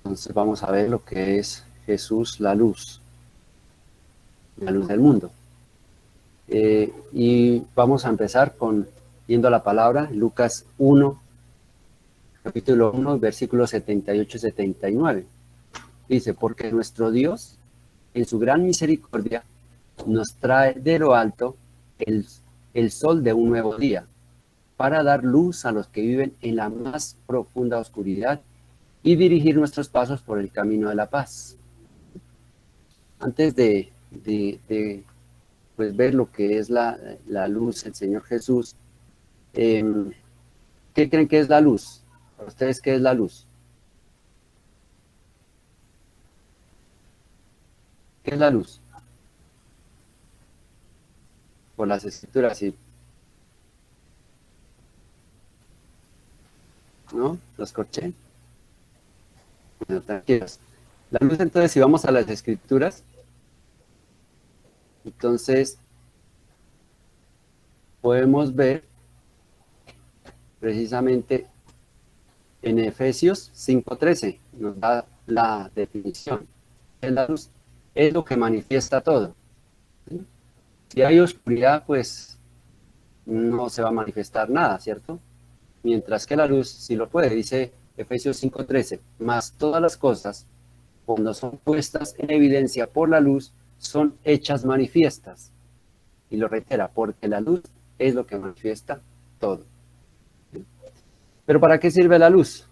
Entonces vamos a ver lo que es Jesús la luz del mundo. Y vamos a empezar viendo la palabra, Lucas 1, capítulo 1, versículos 78 y 79. Dice, porque nuestro Dios, en su gran misericordia, nos trae de lo alto el sol de un nuevo día, para dar luz a los que viven en la más profunda oscuridad y dirigir nuestros pasos por el camino de la paz. Antes de pues, ver lo que es la luz, el Señor Jesús, ¿qué creen que es la luz? ¿Para ustedes qué es la luz? ¿Qué es la luz? Por las escrituras, sí. ¿No? ¿Los corché? Bueno, tranquilos. La luz, entonces, si vamos a las escrituras, entonces podemos ver precisamente en Efesios 5:13, nos da la definición. La luz es lo que manifiesta todo. ¿Sí? Si hay oscuridad, pues no se va a manifestar nada, ¿cierto? Mientras que la luz sí lo puede, dice Efesios 5:13, mas todas las cosas, cuando son puestas en evidencia por la luz, son hechas manifiestas. Y lo reitera, porque la luz es lo que manifiesta todo. ¿Pero para qué sirve la luz?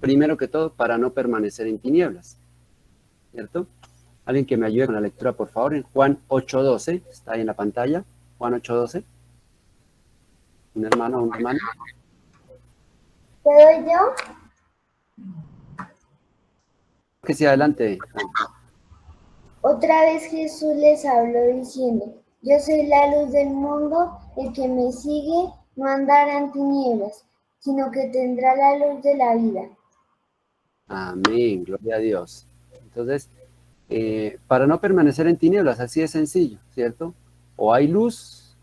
Primero que todo, para no permanecer en tinieblas, ¿cierto? Alguien que me ayude con la lectura, por favor, en Juan 8:12, está ahí en la pantalla, Juan 8:12. ¿Un hermano o una hermana? ¿Te doy yo? Que sí, adelante. Otra vez Jesús les habló diciendo, yo soy la luz del mundo, el que me sigue no andará en tinieblas, sino que tendrá la luz de la vida. Amén, gloria a Dios. Entonces, para no permanecer en tinieblas, así de sencillo, ¿cierto? O hay luz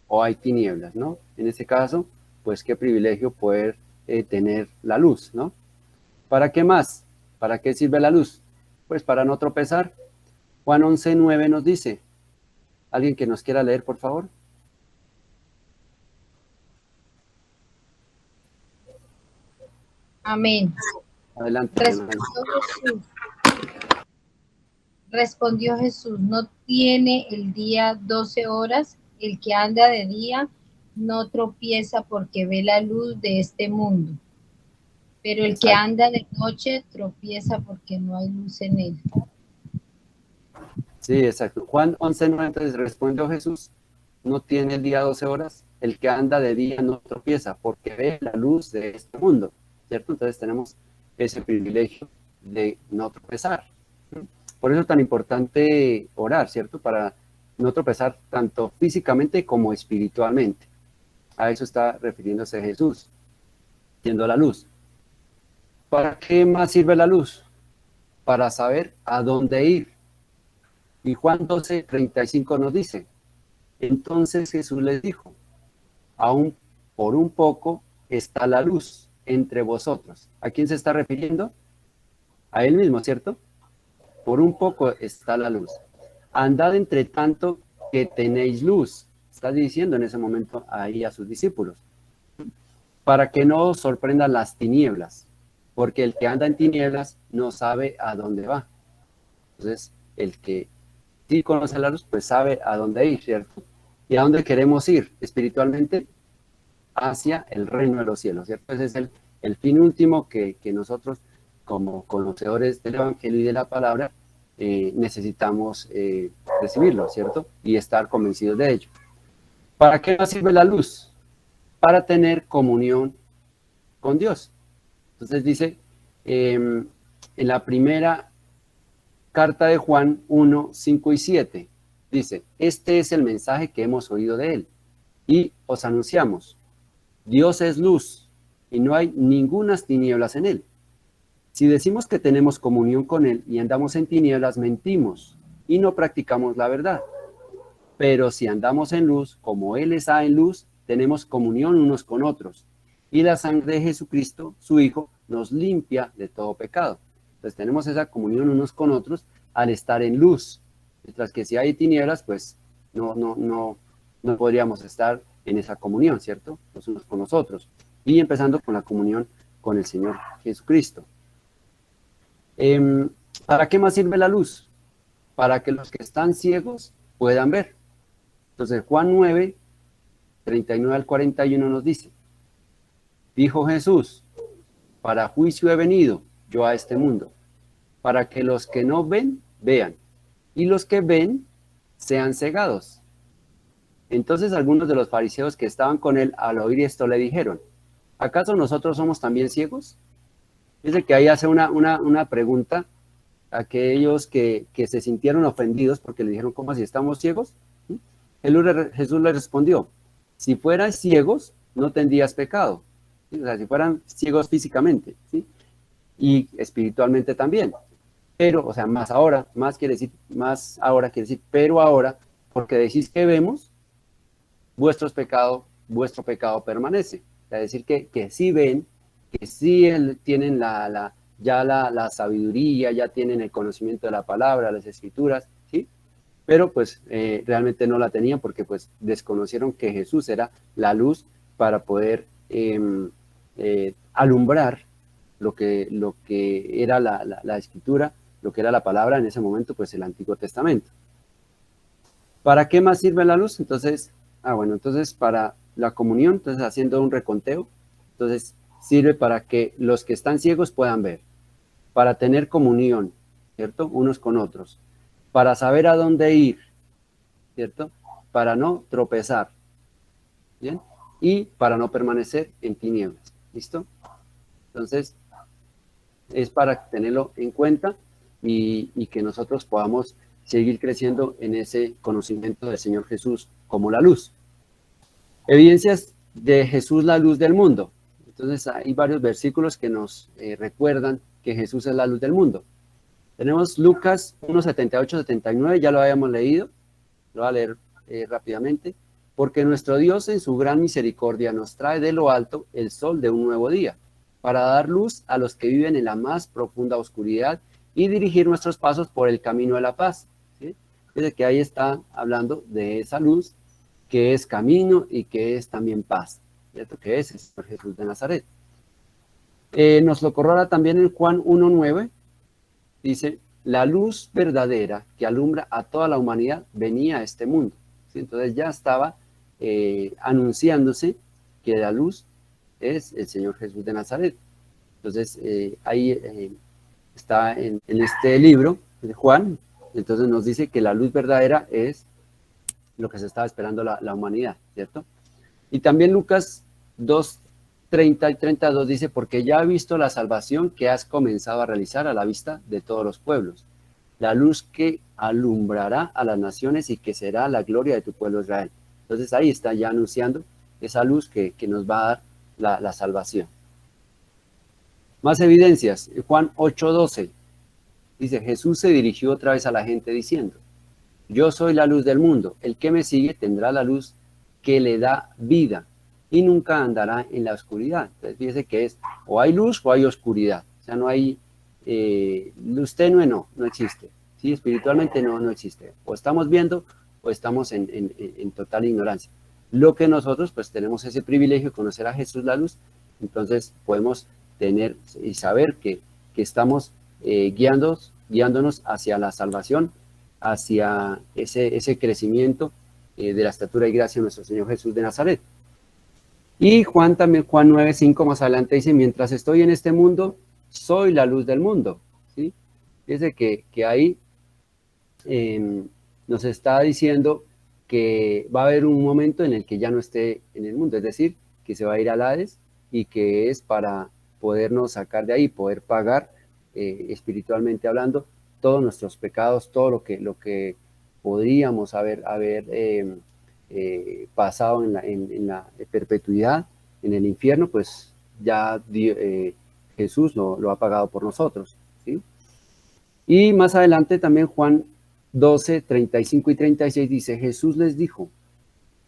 o hay tinieblas, ¿no? En este caso, pues qué privilegio poder tener la luz, ¿no? ¿Para qué más? ¿Para qué sirve la luz? Pues para no tropezar. Juan 11:9 nos dice, ¿alguien que nos quiera leer, por favor? Amén. Adelante. Respondió Jesús, no tiene el día 12 horas, el que anda de día no tropieza porque ve la luz de este mundo, pero el que anda de noche tropieza porque no hay luz en él. Sí, exacto. Juan 11:9, entonces respondió Jesús, no tiene el día 12 horas, el que anda de día no tropieza porque ve la luz de este mundo, ¿cierto? Entonces tenemos ese privilegio de no tropezar. Por eso es tan importante orar, ¿cierto? Para no tropezar tanto físicamente como espiritualmente. A eso está refiriéndose Jesús, siendo la luz. ¿Para qué más sirve la luz? Para saber a dónde ir. Y Juan 12:35 nos dice, entonces Jesús les dijo, aún por un poco está la luz entre vosotros. ¿A quién se está refiriendo? A él mismo, ¿cierto? Por un poco está la luz. Andad entre tanto que tenéis luz. Está diciendo en ese momento ahí a sus discípulos. Para que no os sorprendan las tinieblas, porque el que anda en tinieblas no sabe a dónde va. Entonces, el que sí conoce la luz, pues sabe a dónde ir, ¿cierto? ¿Y a dónde queremos ir espiritualmente? Hacia el reino de los cielos, ¿cierto? Ese es el fin último que nosotros, como conocedores del Evangelio y de la palabra, necesitamos recibirlo, ¿cierto? Y estar convencidos de ello. ¿Para qué nos sirve la luz? Para tener comunión con Dios. Entonces dice, en la primera carta de Juan 1:5 y 7, dice, este es el mensaje que hemos oído de él y os anunciamos. Dios es luz y no hay ningunas tinieblas en él. Si decimos que tenemos comunión con él y andamos en tinieblas, mentimos y no practicamos la verdad. Pero si andamos en luz, como él está en luz, tenemos comunión unos con otros. Y la sangre de Jesucristo, su Hijo, nos limpia de todo pecado. Entonces tenemos esa comunión unos con otros al estar en luz, mientras que si hay tinieblas, pues no podríamos estar en esa comunión, ¿cierto? Los unos con los otros. Y empezando con la comunión con el Señor Jesucristo. ¿Para qué más sirve la luz? Para que los que están ciegos puedan ver. Entonces Juan 9, 39 al 41 nos dice: dijo Jesús, para juicio he venido yo a este mundo, para que los que no ven, vean, y los que ven, sean cegados. Entonces algunos de los fariseos que estaban con él al oír esto le dijeron: ¿acaso nosotros somos también ciegos? Dice que ahí hace una pregunta a aquellos que se sintieron ofendidos porque le dijeron: ¿cómo así estamos ciegos? Jesús le respondió: si fuerais ciegos, no tendrías pecado. ¿Sí? O sea, si fueran ciegos físicamente, ¿sí? Y espiritualmente también. Pero, o sea, más ahora quiere decir, pero ahora, porque decís que vemos, vuestro pecado permanece. O sea, decir que sí ven, que sí tienen ya la sabiduría, ya tienen el conocimiento de la palabra, las escrituras, ¿sí? Pero pues realmente no la tenían porque pues desconocieron que Jesús era la luz para poder alumbrar lo que era la escritura, lo que era la palabra en ese momento, pues el Antiguo Testamento. ¿Para qué más sirve la luz? Entonces, entonces para la comunión, entonces haciendo un reconteo, entonces sirve para que los que están ciegos puedan ver, para tener comunión, ¿cierto? Unos con otros, para saber a dónde ir, ¿cierto? Para no tropezar, ¿bien? Y para no permanecer en tinieblas, ¿listo? Entonces, es para tenerlo en cuenta y que nosotros podamos seguir creciendo en ese conocimiento del Señor Jesús como la luz. Evidencias de Jesús, la luz del mundo. Entonces, hay varios versículos que nos recuerdan que Jesús es la luz del mundo. Tenemos Lucas 1, 78, 79, ya lo habíamos leído, lo voy a leer rápidamente. Porque nuestro Dios en su gran misericordia nos trae de lo alto el sol de un nuevo día, para dar luz a los que viven en la más profunda oscuridad y dirigir nuestros pasos por el camino de la paz. ¿Sí? Desde que ahí está hablando de esa luz que es camino y que es también paz, ¿cierto? Que es el Señor Jesús de Nazaret. Nos lo corrobora también en Juan 1:9. Dice: la luz verdadera que alumbra a toda la humanidad venía a este mundo. ¿Sí? Entonces ya estaba anunciándose que la luz es el Señor Jesús de Nazaret. Entonces ahí está en este libro de Juan, entonces nos dice que la luz verdadera es lo que se estaba esperando la humanidad, ¿cierto? Y también Lucas 2:30 y 32 dice: porque ya he visto la salvación que has comenzado a realizar a la vista de todos los pueblos, la luz que alumbrará a las naciones y que será la gloria de tu pueblo Israel. Entonces ahí está ya anunciando esa luz que nos va a dar la salvación. Más evidencias. Juan 8:12 dice: Jesús se dirigió otra vez a la gente diciendo: yo soy la luz del mundo, el que me sigue tendrá la luz que le da vida y nunca andará en la oscuridad. Entonces fíjese que es o hay luz o hay oscuridad, o sea, no hay luz tenue, no existe, ¿sí? Espiritualmente no existe, o estamos viendo o estamos en total ignorancia. Lo que nosotros pues tenemos ese privilegio de conocer a Jesús la luz, entonces podemos tener y saber que estamos guiándonos hacia la salvación, hacia ese crecimiento de la estatura y gracia de nuestro Señor Jesús de Nazaret. Y Juan 9:5 más adelante dice: mientras estoy en este mundo, soy la luz del mundo. ¿Sí? Dice que ahí nos está diciendo que va a haber un momento en el que ya no esté en el mundo, es decir, que se va a ir al Hades y que es para podernos sacar de ahí, poder pagar espiritualmente hablando todos nuestros pecados, todo lo que podríamos haber pasado en la perpetuidad, en el infierno, pues ya Jesús lo ha pagado por nosotros, ¿sí? Y más adelante también Juan 12, 35 y 36 dice: Jesús les dijo: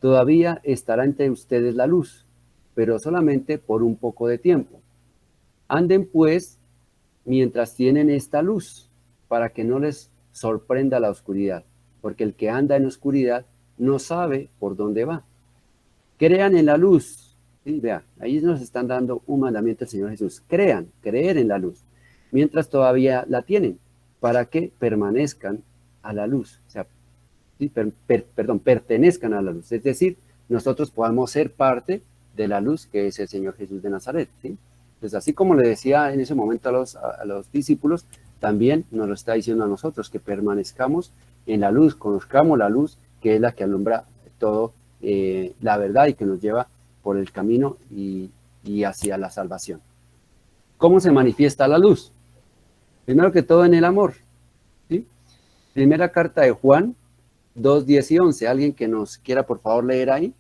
todavía estará entre ustedes la luz, pero solamente por un poco de tiempo. Anden pues mientras tienen esta luz, para que no les sorprenda la oscuridad, porque el que anda en oscuridad no sabe por dónde va. Crean en la luz. ¿Sí? Vea, ahí nos están dando un mandamiento del Señor Jesús. Creer en la luz, mientras todavía la tienen, para que permanezcan a la luz. O sea, ¿sí? Pertenezcan a la luz. Es decir, nosotros podamos ser parte de la luz que es el Señor Jesús de Nazaret. ¿Sí? Entonces, así como le decía en ese momento a los discípulos, también nos lo está diciendo a nosotros, que permanezcamos en la luz, conozcamos la luz, que es la que alumbra todo, la verdad, y que nos lleva por el camino y hacia la salvación. ¿Cómo se manifiesta la luz? Primero que todo en el amor. ¿Sí? Primera carta de Juan 2, 10 y 11. ¿Alguien que nos quiera por favor leer ahí?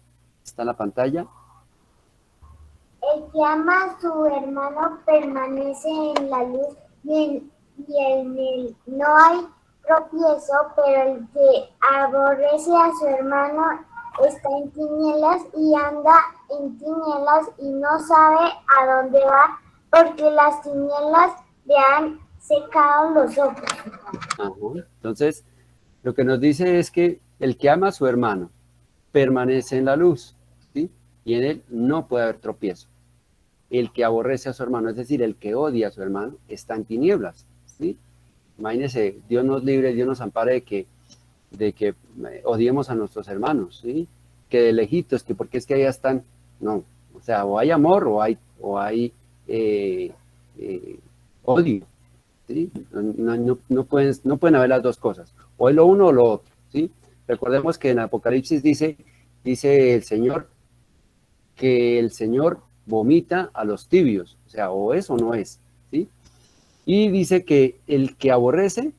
Está en la pantalla. El que ama a su hermano permanece en la luz y en él no hay tropiezo, pero el que aborrece a su hermano está en tinieblas y anda en tinieblas y no sabe a dónde va, porque las tinieblas le han secado los ojos. Ajá. Entonces, lo que nos dice es que el que ama a su hermano permanece en la luz, ¿sí? Y en él no puede haber tropiezo. El que aborrece a su hermano, es decir, el que odia a su hermano, está en tinieblas, ¿sí? Imagínense, Dios nos libre, Dios nos ampare de que odiemos a nuestros hermanos, ¿sí? Que de lejitos, que porque es que allá están, no, o sea, o hay amor o hay odio, ¿sí? No pueden haber las dos cosas, o es lo uno o lo otro, ¿sí? Recordemos que en Apocalipsis dice el Señor, que el Señor vomita a los tibios, o sea, o es o no es, ¿sí? Y dice que el que aborrece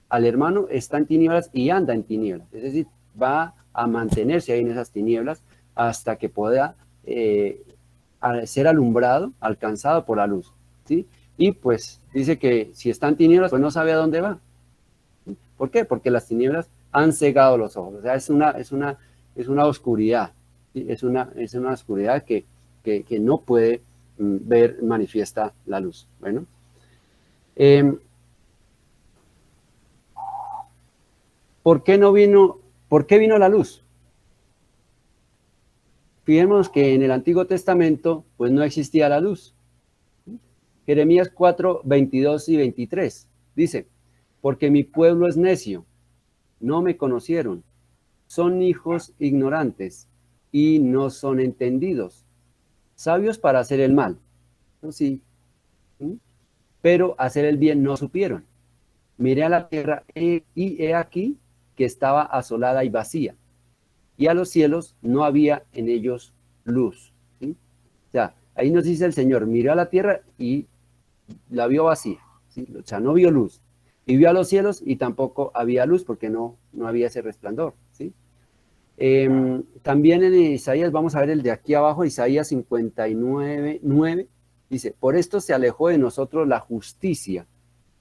al hermano está en tinieblas y anda en tinieblas, es decir, va a mantenerse ahí en esas tinieblas hasta que pueda ser alumbrado, alcanzado por la luz, ¿sí? Y pues dice que si está en tinieblas, pues no sabe a dónde va. ¿Sí? ¿Por qué? Porque las tinieblas han cegado los ojos, o sea, es una oscuridad, ¿sí? Es una oscuridad que no puede ver manifiesta la luz. Bueno, ¿por qué vino la luz? Fijemos que en el Antiguo Testamento pues no existía la luz. Jeremías 4, 22 y 23 dice: porque mi pueblo es necio, no me conocieron, son hijos ignorantes y no son entendidos, sabios para hacer el mal, ¿no? Sí, pero hacer el bien no supieron. Miré a la tierra y he aquí que estaba asolada y vacía, y a los cielos no había en ellos luz. ¿Sí? O sea, ahí nos dice el Señor, miró a la tierra y la vio vacía, ¿sí? O sea, no vio luz. Y vio a los cielos y tampoco había luz porque no había ese resplandor. ¿Sí? También en Isaías, vamos a ver el de aquí abajo, Isaías 59, 9, dice: por esto se alejó de nosotros la justicia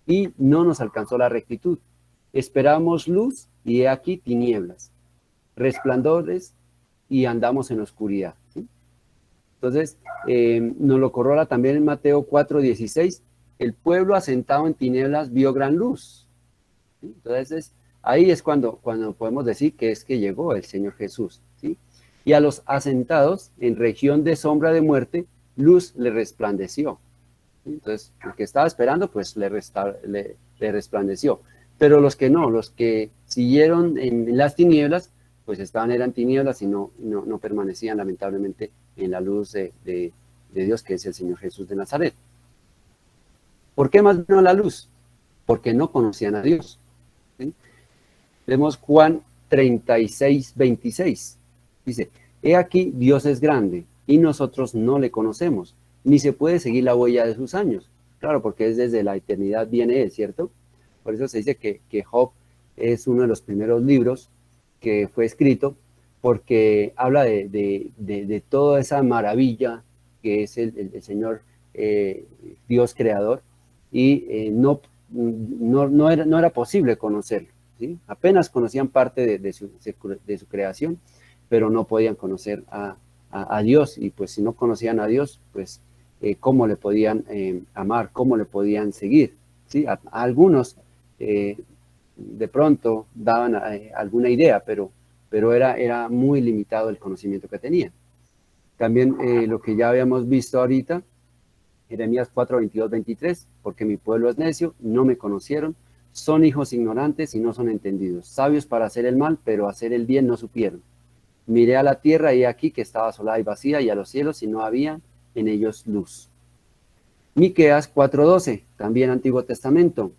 y no nos alcanzó la rectitud. Esperamos luz y he aquí tinieblas, resplandores y andamos en oscuridad. ¿Sí? Entonces, nos lo corrobora también en Mateo 4:16, el pueblo asentado en tinieblas vio gran luz. ¿Sí? Entonces, ahí es cuando podemos decir que es que llegó el Señor Jesús. ¿Sí? Y a los asentados en región de sombra de muerte, luz le resplandeció. ¿Sí? Entonces, el que estaba esperando, pues le resplandeció. Pero los que no, los que siguieron en las tinieblas, pues eran tinieblas y no permanecían lamentablemente en la luz de Dios, que es el Señor Jesús de Nazaret. ¿Por qué más vino la luz? Porque no conocían a Dios. ¿Sí? Vemos Juan 36, 26. Dice: he aquí Dios es grande y nosotros no le conocemos, ni se puede seguir la huella de sus años. Claro, porque es desde la eternidad viene Él, ¿cierto? Por eso se dice que Job es uno de los primeros libros que fue escrito, porque habla de toda esa maravilla que es el Señor Dios creador, y no era posible conocerlo. ¿Sí? Apenas conocían parte de su creación, pero no podían conocer a Dios, y pues si no conocían a Dios, pues cómo le podían amar, cómo le podían seguir, ¿sí? A algunos de pronto daban alguna idea, pero era muy limitado el conocimiento que tenían. También lo que ya habíamos visto ahorita, Jeremías 4, 22, 23, porque mi pueblo es necio, no me conocieron, son hijos ignorantes y no son entendidos, sabios para hacer el mal, pero hacer el bien no supieron. Miré a la tierra y he aquí que estaba asolada y vacía, y a los cielos y no había en ellos luz. Miqueas 4:12, también Antiguo Testamento.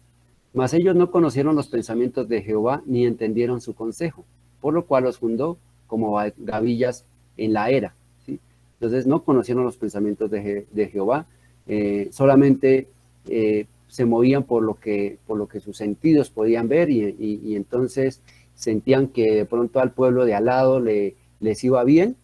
Mas ellos no conocieron los pensamientos de Jehová, ni entendieron su consejo, por lo cual los fundó como gavillas en la era. ¿Sí? Entonces no conocieron los pensamientos de Jehová, solamente se movían por lo que sus sentidos podían ver, y entonces sentían que de pronto al pueblo de al lado les iba bien.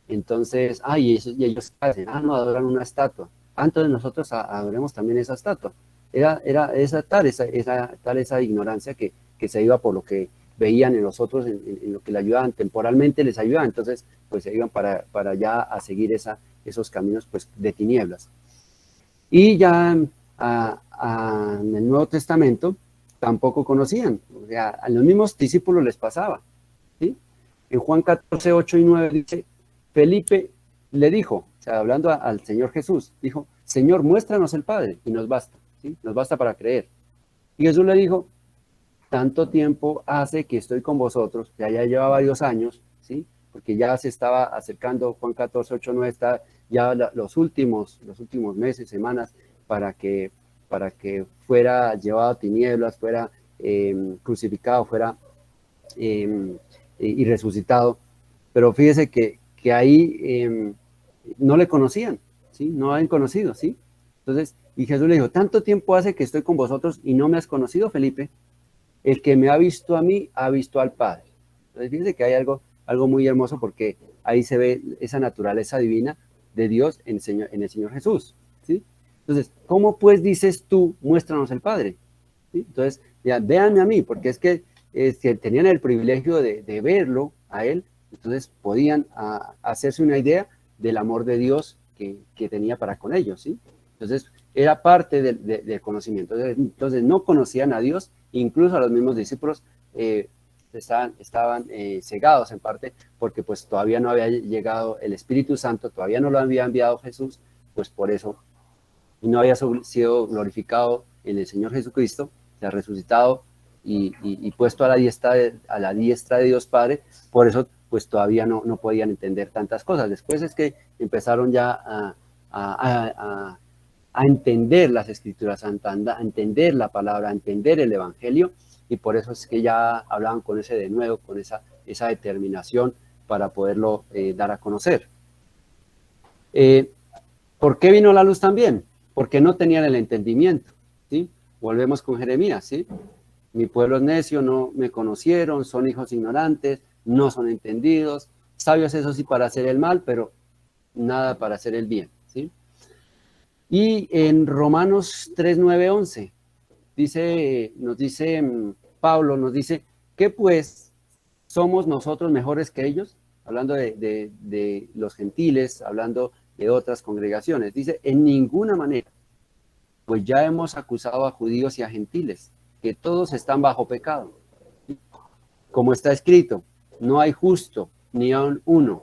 Entonces, y ellos hacen, no, adoran una estatua. Entonces nosotros adoremos también esa estatua. Era esa ignorancia que se iba por lo que veían en los otros, en lo que le ayudaban, temporalmente les ayudaban. Entonces, pues se iban para allá a seguir esos caminos, pues, de tinieblas. Y ya en el Nuevo Testamento tampoco conocían. O sea, a los mismos discípulos les pasaba, ¿sí? En Juan 14, 8 y 9 dice, Felipe le dijo, o sea, hablando al Señor Jesús, dijo, Señor, muéstranos el Padre y nos basta, ¿sí? Nos basta para creer. Y Jesús le dijo, tanto tiempo hace que estoy con vosotros, ya lleva varios años, ¿sí? Porque ya se estaba acercando, Juan 14, 8, 9, está ya los últimos meses, semanas, para que fuera llevado a tinieblas, fuera crucificado, fuera y resucitado. Pero fíjese que ahí no le conocían, ¿sí? No habían conocido, ¿sí? Entonces, y Jesús le dijo, tanto tiempo hace que estoy con vosotros y no me has conocido, Felipe. El que me ha visto a mí, ha visto al Padre. Entonces, fíjense que hay algo muy hermoso, porque ahí se ve esa naturaleza divina de Dios en el Señor Jesús, ¿sí? Entonces, ¿cómo pues dices tú, muéstranos el Padre? ¿Sí? Entonces, ya, véanme a mí, porque es que tenían el privilegio de verlo a Él, entonces podían hacerse una idea del amor de Dios que tenía para con ellos, ¿sí? Entonces, era parte del conocimiento. Entonces, no conocían a Dios, incluso a los mismos discípulos estaban cegados en parte, porque pues todavía no había llegado el Espíritu Santo, todavía no lo había enviado Jesús, pues por eso, y no había sido glorificado en el Señor Jesucristo, se ha resucitado y puesto a la diestra de Dios Padre, por eso pues todavía no podían entender tantas cosas. Después es que empezaron ya a entender las Escrituras, a entender la palabra, a entender el Evangelio, y por eso es que ya hablaban con ese denuedo, con esa determinación para poderlo dar a conocer. ¿Por qué vino la luz también? Porque no tenían el entendimiento, ¿sí? Volvemos con Jeremías, ¿sí? Mi pueblo es necio, no me conocieron, son hijos ignorantes, no son entendidos, sabios eso sí para hacer el mal, pero nada para hacer el bien, ¿sí? Y en Romanos 3, 9, 11, nos dice Pablo, nos dice, ¿qué pues somos nosotros mejores que ellos? Hablando de los gentiles, hablando de otras congregaciones. Dice, en ninguna manera, pues ya hemos acusado a judíos y a gentiles, que todos están bajo pecado. Como está escrito, no hay justo, ni aun uno,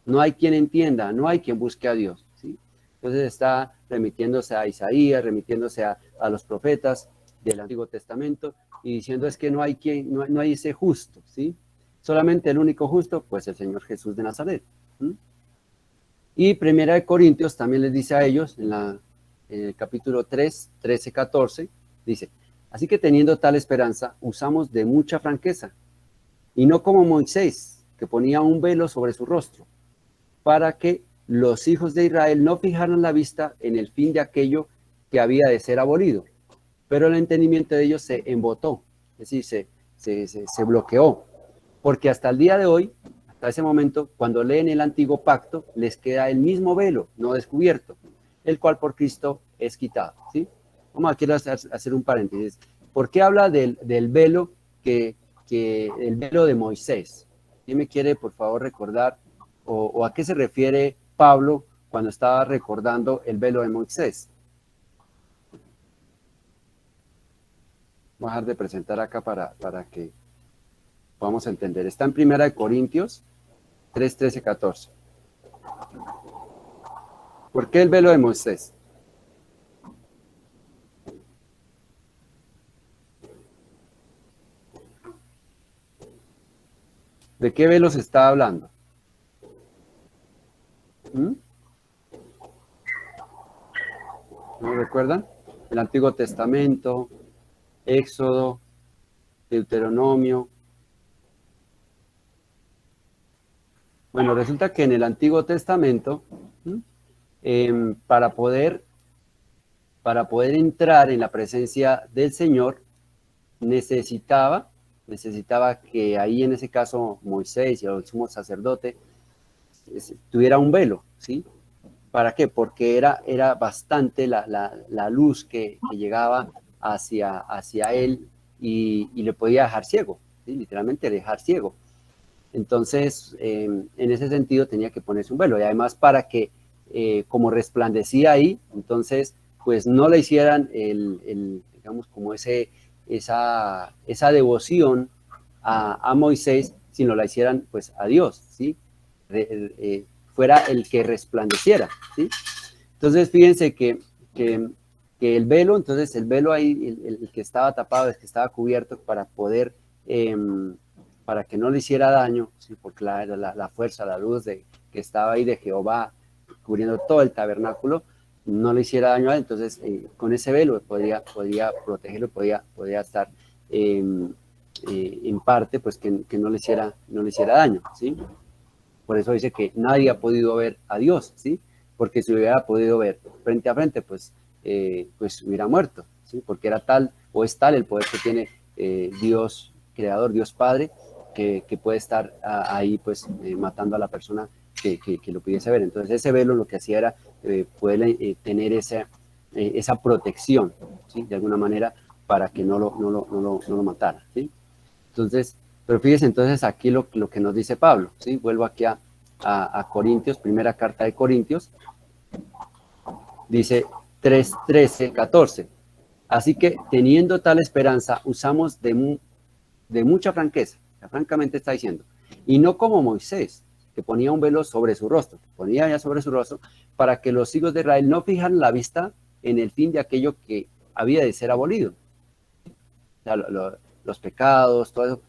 no hay quien entienda, no hay quien busque a Dios, ¿sí? Entonces está remitiéndose a Isaías, remitiéndose a los profetas del Antiguo Testamento, y diciendo es que no hay ese justo, ¿sí? Solamente el único justo, pues el Señor Jesús de Nazaret. Y Primera de Corintios también les dice a ellos, en el capítulo 3, 13, 14, dice, así que teniendo tal esperanza, usamos de mucha franqueza, y no como Moisés, que ponía un velo sobre su rostro, para que los hijos de Israel no fijaran la vista en el fin de aquello que había de ser abolido. Pero el entendimiento de ellos se embotó, es decir, se bloqueó, porque hasta el día de hoy, hasta ese momento, cuando leen el antiguo pacto, les queda el mismo velo, no descubierto, el cual por Cristo es quitado, ¿sí? Vamos a quiero hacer un paréntesis. ¿Por qué habla del velo el velo de Moisés? ¿Quién me quiere, por favor, recordar o a qué se refiere Pablo cuando estaba recordando el velo de Moisés. Voy a dejar de presentar acá para que podamos entender. Está en 1 Corintios 3, 13, 14. ¿Por qué el velo de Moisés? ¿De qué velo se está hablando? ¿No recuerdan? El Antiguo Testamento, Éxodo, Deuteronomio. Bueno, resulta que en el Antiguo Testamento, para poder entrar en la presencia del Señor, necesitaba que ahí en ese caso Moisés y el sumo sacerdote tuviera un velo, ¿sí? ¿Para qué? Porque era bastante la luz que llegaba hacia él y le podía dejar ciego, ¿sí? Literalmente dejar ciego. Entonces, en ese sentido tenía que ponerse un velo. Y además para que, como resplandecía ahí, entonces, pues no le hicieran digamos, como esa devoción a Moisés, sino la hicieran, pues, a Dios, ¿sí? Fuera el que resplandeciera, ¿sí? Entonces, fíjense que el velo, entonces el velo ahí, el que estaba tapado, el que estaba cubierto para poder, para que no le hiciera daño, ¿sí? Porque la fuerza, la luz que estaba ahí de Jehová cubriendo todo el tabernáculo, no le hiciera daño a él, entonces con ese velo podía protegerlo, podía estar en parte, pues que no le hiciera daño, ¿sí? Por eso dice que nadie ha podido ver a Dios, ¿sí? Porque si hubiera podido ver frente a frente, pues hubiera muerto, ¿sí? Porque era tal o es tal el poder que tiene Dios Creador, Dios Padre, que puede estar ahí, pues, matando a la persona que lo pudiese ver. Entonces ese velo lo que hacía era poder tener esa protección, ¿sí? De alguna manera, para que no lo matara, ¿sí? Entonces, pero fíjese entonces aquí lo que nos dice Pablo, ¿sí? Vuelvo aquí a Corintios, primera carta de Corintios, dice 3, 13, 14. Así que teniendo tal esperanza, usamos de mucha franqueza, francamente está diciendo, y no como Moisés, que ponía un velo sobre su rostro, ponía ya sobre su rostro, para que los hijos de Israel no fijaran la vista en el fin de aquello que había de ser abolido. O sea, los pecados, todo eso,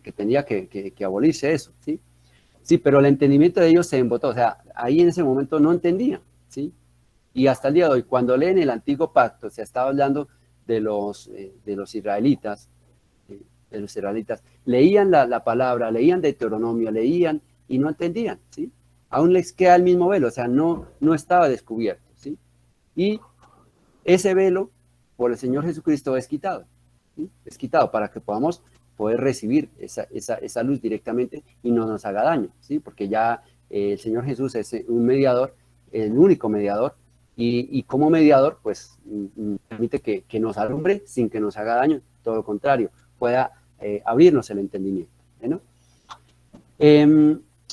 que tenía que abolirse eso, ¿sí? Sí, pero el entendimiento de ellos se embotó, o sea, ahí en ese momento no entendían, ¿sí? Y hasta el día de hoy, cuando leen el Antiguo Pacto, se estaba hablando de los israelitas, leían la palabra, leían Deuteronomio, leían y no entendían, ¿sí? Aún les queda el mismo velo, o sea, no estaba descubierto, ¿sí? Y ese velo, por el Señor Jesucristo, es quitado, ¿sí? Es quitado para que podamos poder recibir esa luz directamente y no nos haga daño, ¿sí? Porque ya el Señor Jesús es un mediador, el único mediador, y como mediador, pues, permite que nos alumbre sin que nos haga daño, todo lo contrario, pueda abrirnos el entendimiento, ¿no?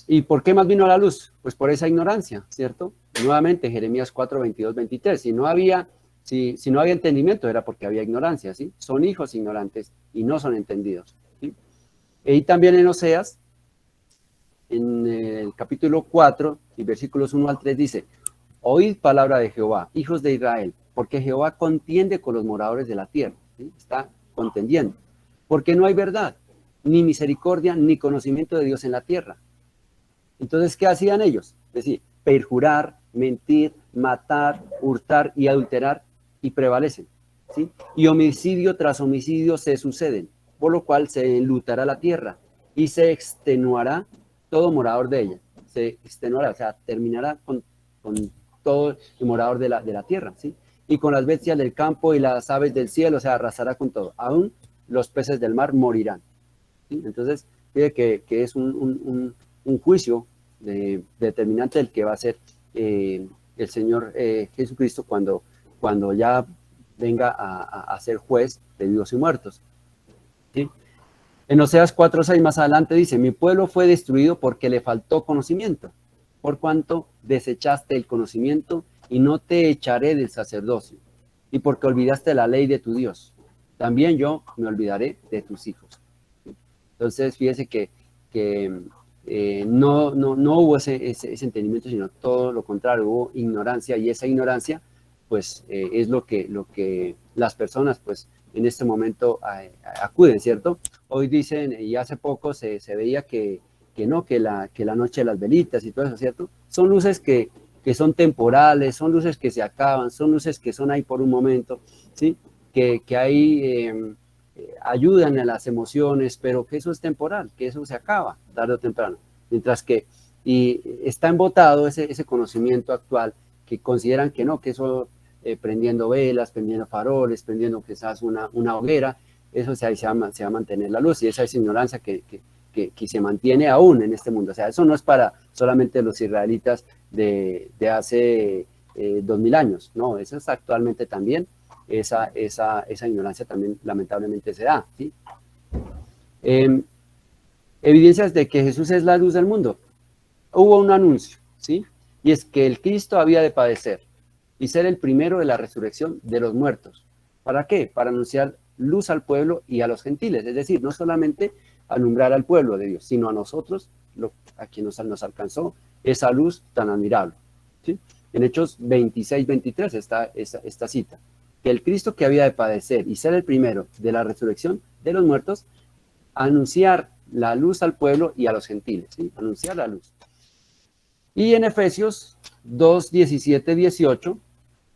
¿Y por qué más vino la luz? Pues por esa ignorancia, ¿cierto? Nuevamente, Jeremías 4, 22, 23, si no había entendimiento era porque había ignorancia, ¿sí? Son hijos ignorantes y no son entendidos, ¿sí? Y también en Oseas, en el capítulo 4, y versículos 1 al 3 dice, oíd palabra de Jehová, hijos de Israel, porque Jehová contiende con los moradores de la tierra, ¿sí? Está contendiendo, porque no hay verdad, ni misericordia, ni conocimiento de Dios en la tierra. Entonces, ¿qué hacían ellos? Es decir, perjurar, mentir, matar, hurtar y adulterar, y prevalecen, ¿sí? Y homicidio tras homicidio se suceden, por lo cual se enlutará la tierra y se extenuará todo morador de ella. Se extenuará, o sea, terminará con todo el morador de la tierra, ¿sí? Y con las bestias del campo y las aves del cielo, o sea, arrasará con todo. Aún los peces del mar morirán, ¿sí? Entonces, fíjate que es un juicio determinante del que va a ser el Señor Jesucristo cuando ya venga a ser juez de vivos y muertos, ¿sí? En Oseas 4:6 más adelante dice, mi pueblo fue destruido porque le faltó conocimiento. por cuanto desechaste el conocimiento y no te echaré del sacerdocio, y porque olvidaste la ley de tu Dios, también yo me olvidaré de tus hijos. Entonces, fíjese que no hubo ese entendimiento, sino todo lo contrario, hubo ignorancia, y esa ignorancia, pues, es lo que las personas, pues, en este momento acuden, ¿cierto? Hoy dicen, y hace poco se veía que la noche de las velitas y todo eso, ¿cierto? Son luces que son temporales, son luces que se acaban, son luces que son ahí por un momento, ¿sí? Que ahí ayudan a las emociones, pero que eso es temporal, que eso se acaba tarde o temprano. Mientras que y está embotado ese conocimiento actual que consideran que no, que eso prendiendo velas, prendiendo faroles, prendiendo quizás una hoguera, eso se va a mantener la luz, y esa es ignorancia que se mantiene aún en este mundo. O sea, eso no es para solamente los israelitas de hace 2000 años, no, eso es actualmente también. Esa ignorancia también lamentablemente se da, ¿sí? Evidencias de que Jesús es la luz del mundo. Hubo un anuncio, ¿sí? Y es que el Cristo había de padecer y ser el primero de la resurrección de los muertos. ¿Para qué? Para anunciar luz al pueblo y a los gentiles, es decir, no solamente alumbrar al pueblo de Dios, sino a nosotros, a quien nos alcanzó esa luz tan admirable, ¿sí? En Hechos 26, 23 está esta cita, que el Cristo que había de padecer y ser el primero de la resurrección de los muertos, anunciar la luz al pueblo y a los gentiles, ¿sí? Anunciar la luz. Y en Efesios 2, 17, 18,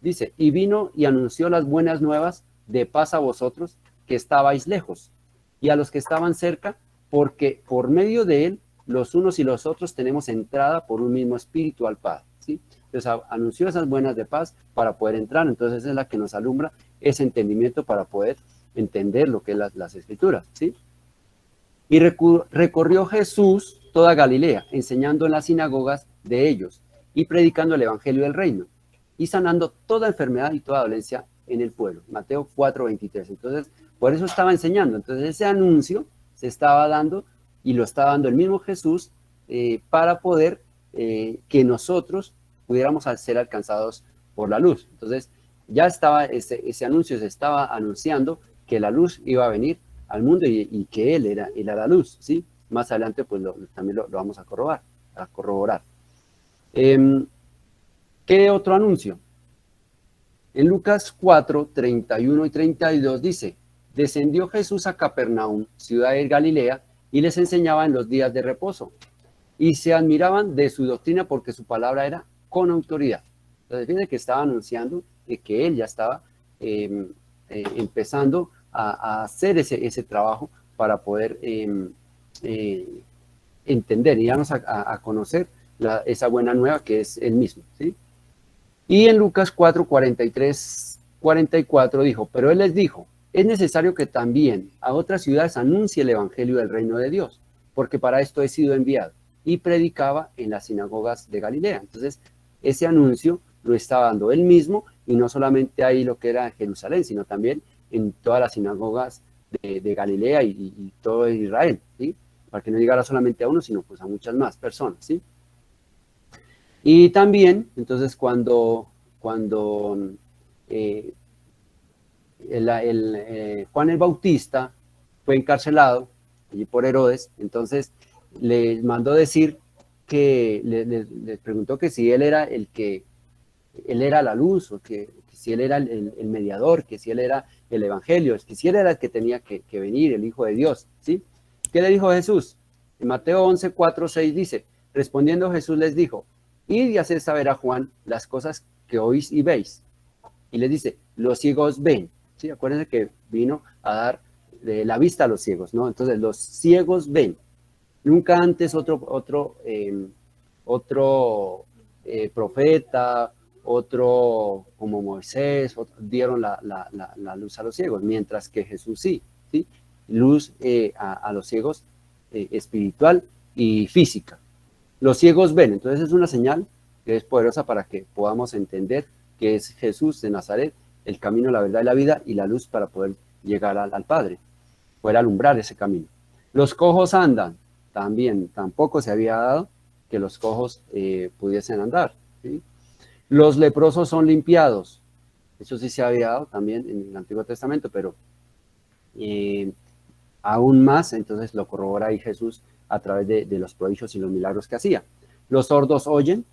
dice, y vino y anunció las buenas nuevas de paz a vosotros que estabais lejos, y a los que estaban cerca, porque por medio de él, los unos y los otros tenemos entrada por un mismo espíritu al Padre, ¿sí? Entonces anunció esas buenas de paz para poder entrar. Entonces esa es la que nos alumbra ese entendimiento para poder entender lo que es las escrituras, ¿sí? Y recorrió Jesús toda Galilea, enseñando en las sinagogas de ellos y predicando el evangelio del reino y sanando toda enfermedad y toda dolencia en el pueblo. Mateo 4:23. Entonces, por eso estaba enseñando. Entonces ese anuncio se estaba dando y lo estaba dando el mismo Jesús para poder que nosotros pudiéramos ser alcanzados por la luz. Entonces, ya estaba ese anuncio, se estaba anunciando que la luz iba a venir al mundo y que él era la luz, ¿sí? Más adelante, pues también lo vamos a corroborar. ¿Qué otro anuncio? En Lucas 4, 31 y 32 dice, descendió Jesús a Capernaum, ciudad de Galilea, y les enseñaba en los días de reposo. Y se admiraban de su doctrina porque su palabra era con autoridad. Entonces, fíjense que estaba anunciando que él ya estaba empezando a hacer ese trabajo para poder entender y darnos a conocer esa buena nueva que es él mismo, ¿sí? Y en Lucas 4, 43, 44 dijo, pero él les dijo, es necesario que también a otras ciudades anuncie el evangelio del reino de Dios, porque para esto he sido enviado. Y predicaba en las sinagogas de Galilea. Entonces, ese anuncio lo estaba dando él mismo, y no solamente ahí lo que era Jerusalén, sino también en todas las sinagogas de Galilea y todo Israel, ¿sí? Para que no llegara solamente a uno, sino pues a muchas más personas, ¿sí? Y también, entonces, cuando Juan el Bautista fue encarcelado allí por Herodes, entonces le mandó decir que le preguntó que si él era él era la luz, o que si él era el mediador, que si él era el evangelio, que si él era el que tenía que venir, el Hijo de Dios, ¿sí? ¿Qué le dijo Jesús? En Mateo 11, 4, 6 dice, respondiendo Jesús les dijo, id y haced saber a Juan las cosas que oís y veis. Y les dice, los ciegos ven, ¿sí? Acuérdense que vino a dar la vista a los ciegos, ¿no? Entonces, los ciegos ven. Nunca antes otro profeta, otro como Moisés, dieron la luz a los ciegos, mientras que Jesús sí. Luz a los ciegos espiritual y física. Los ciegos ven, entonces es una señal que es poderosa para que podamos entender que es Jesús de Nazaret, el camino, la verdad y la vida, y la luz para poder llegar al Padre, poder alumbrar ese camino. Los cojos andan, tampoco se había dado que los cojos pudiesen andar, ¿sí? Los leprosos son limpiados. Eso sí se había dado también en el Antiguo Testamento, pero aún más, entonces lo corrobora ahí Jesús a través de los prodigios y los milagros que hacía. Los sordos oyen,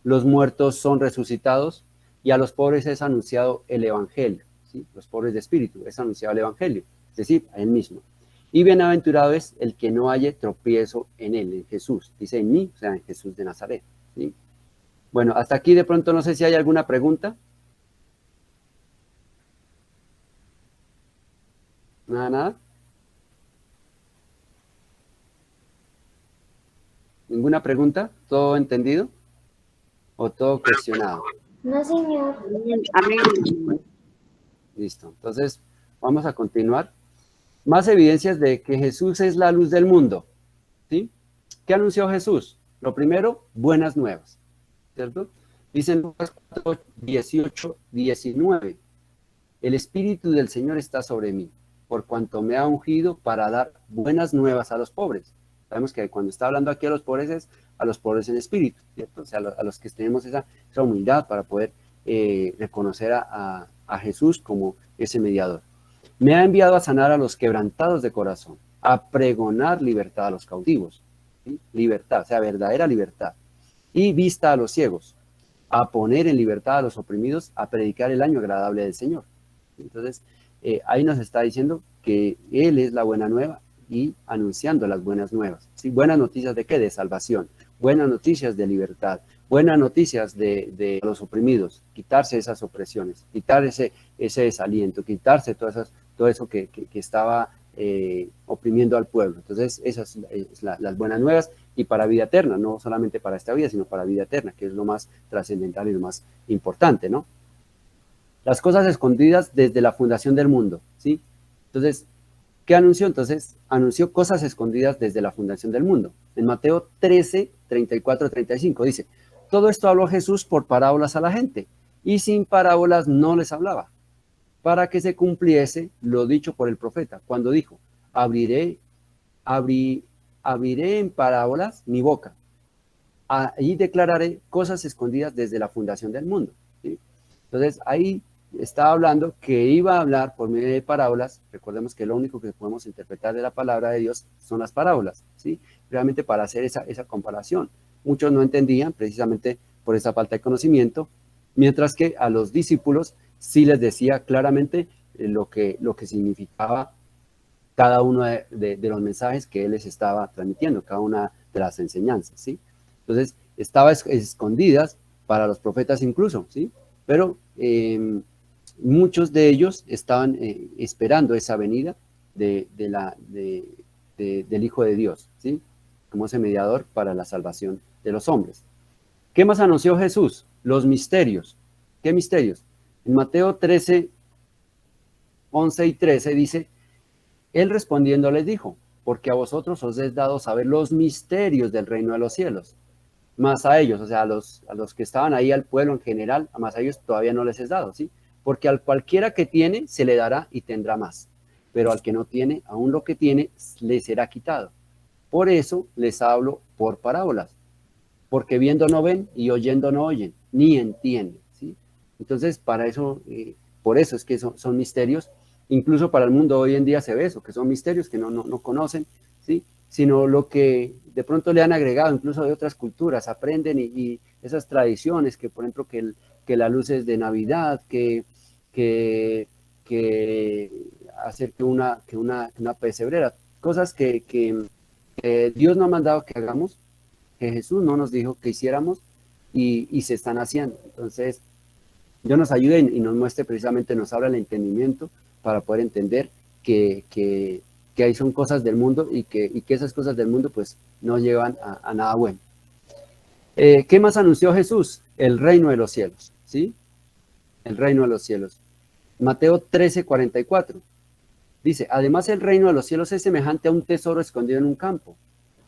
los muertos son resucitados, y a los pobres es anunciado el Evangelio, ¿sí? Los pobres de espíritu, es anunciado el Evangelio, es decir, a él mismo. Y bienaventurado es el que no haya tropiezo en él, en Jesús. Dice en mí, o sea, en Jesús de Nazaret, ¿sí? Bueno, hasta aquí de pronto no sé si hay alguna pregunta. Nada. ¿Ninguna pregunta? ¿Todo entendido? ¿O todo cuestionado? No, señor. Amén. Listo. Entonces, vamos a continuar. Más evidencias de que Jesús es la luz del mundo, ¿sí? ¿Qué anunció Jesús? Lo primero, buenas nuevas, ¿cierto? Dice en Lucas 4, 18, 19, el Espíritu del Señor está sobre mí, por cuanto me ha ungido para dar buenas nuevas a los pobres. Sabemos que cuando está hablando aquí a los pobres es a los pobres en espíritu, ¿cierto? O sea, a los que tenemos esa humildad para poder reconocer a Jesús como ese mediador. Me ha enviado a sanar a los quebrantados de corazón, a pregonar libertad a los cautivos, ¿sí? Libertad, o sea, verdadera libertad, y vista a los ciegos, a poner en libertad a los oprimidos, a predicar el año agradable del Señor. Entonces, ahí nos está diciendo que Él es la buena nueva y anunciando las buenas nuevas, ¿sí? Buenas noticias de qué? De salvación, buenas noticias de libertad, buenas noticias de los oprimidos, quitarse esas opresiones, quitar ese desaliento, quitarse todo eso que estaba oprimiendo al pueblo. Entonces, esas son las buenas nuevas, y para vida eterna, no solamente para esta vida, sino para vida eterna, que es lo más trascendental y lo más importante, ¿no? Las cosas escondidas desde la fundación del mundo, ¿sí? Entonces, ¿qué anunció? Entonces, anunció cosas escondidas desde la fundación del mundo. En Mateo 13, 34, 35 dice, todo esto habló Jesús por parábolas a la gente, y sin parábolas no les hablaba, para que se cumpliese lo dicho por el profeta, cuando dijo, abriré en parábolas mi boca, y declararé cosas escondidas desde la fundación del mundo, ¿sí? Entonces, ahí estaba hablando que iba a hablar por medio de parábolas. Recordemos que lo único que podemos interpretar de la palabra de Dios son las parábolas, ¿sí? Realmente para hacer esa comparación. Muchos no entendían precisamente por esa falta de conocimiento, mientras que a los discípulos sí les decía claramente lo que significaba cada uno de los mensajes que él les estaba transmitiendo, cada una de las enseñanzas, ¿sí? Entonces, estaba escondidas para los profetas incluso, ¿sí? Pero muchos de ellos estaban esperando esa venida del Hijo de Dios, ¿sí? Como ese mediador para la salvación de los hombres. ¿Qué más anunció Jesús? Los misterios. ¿Qué misterios? En Mateo 13, 11 y 13 dice, él respondiendo les dijo, porque a vosotros os es dado saber los misterios del reino de los cielos, más a ellos, o sea, a los que estaban ahí, al pueblo en general, más a ellos todavía no les es dado, ¿sí? Porque al cualquiera que tiene, se le dará y tendrá más, pero al que no tiene, aún lo que tiene, le será quitado. Por eso les hablo por parábolas, porque viendo no ven y oyendo no oyen, ni entienden, ¿sí? Entonces, para eso, por eso es que son misterios. Incluso para el mundo hoy en día se ve eso, que son misterios que no conocen, ¿sí? Sino lo que de pronto le han agregado, incluso de otras culturas, aprenden y esas tradiciones, que por ejemplo que la luz es de Navidad, que hacer que una pesebrera, cosas que Dios no ha mandado que hagamos, que Jesús no nos dijo que hiciéramos, y se están haciendo. Entonces, Dios nos ayude y nos muestre precisamente, nos abra el entendimiento para poder entender que ahí son cosas del mundo y que esas cosas del mundo pues no llevan a nada bueno. ¿Qué más anunció Jesús? El reino de los cielos, ¿sí? El reino de los cielos. Mateo 13, 44. Dice, además el reino de los cielos es semejante a un tesoro escondido en un campo,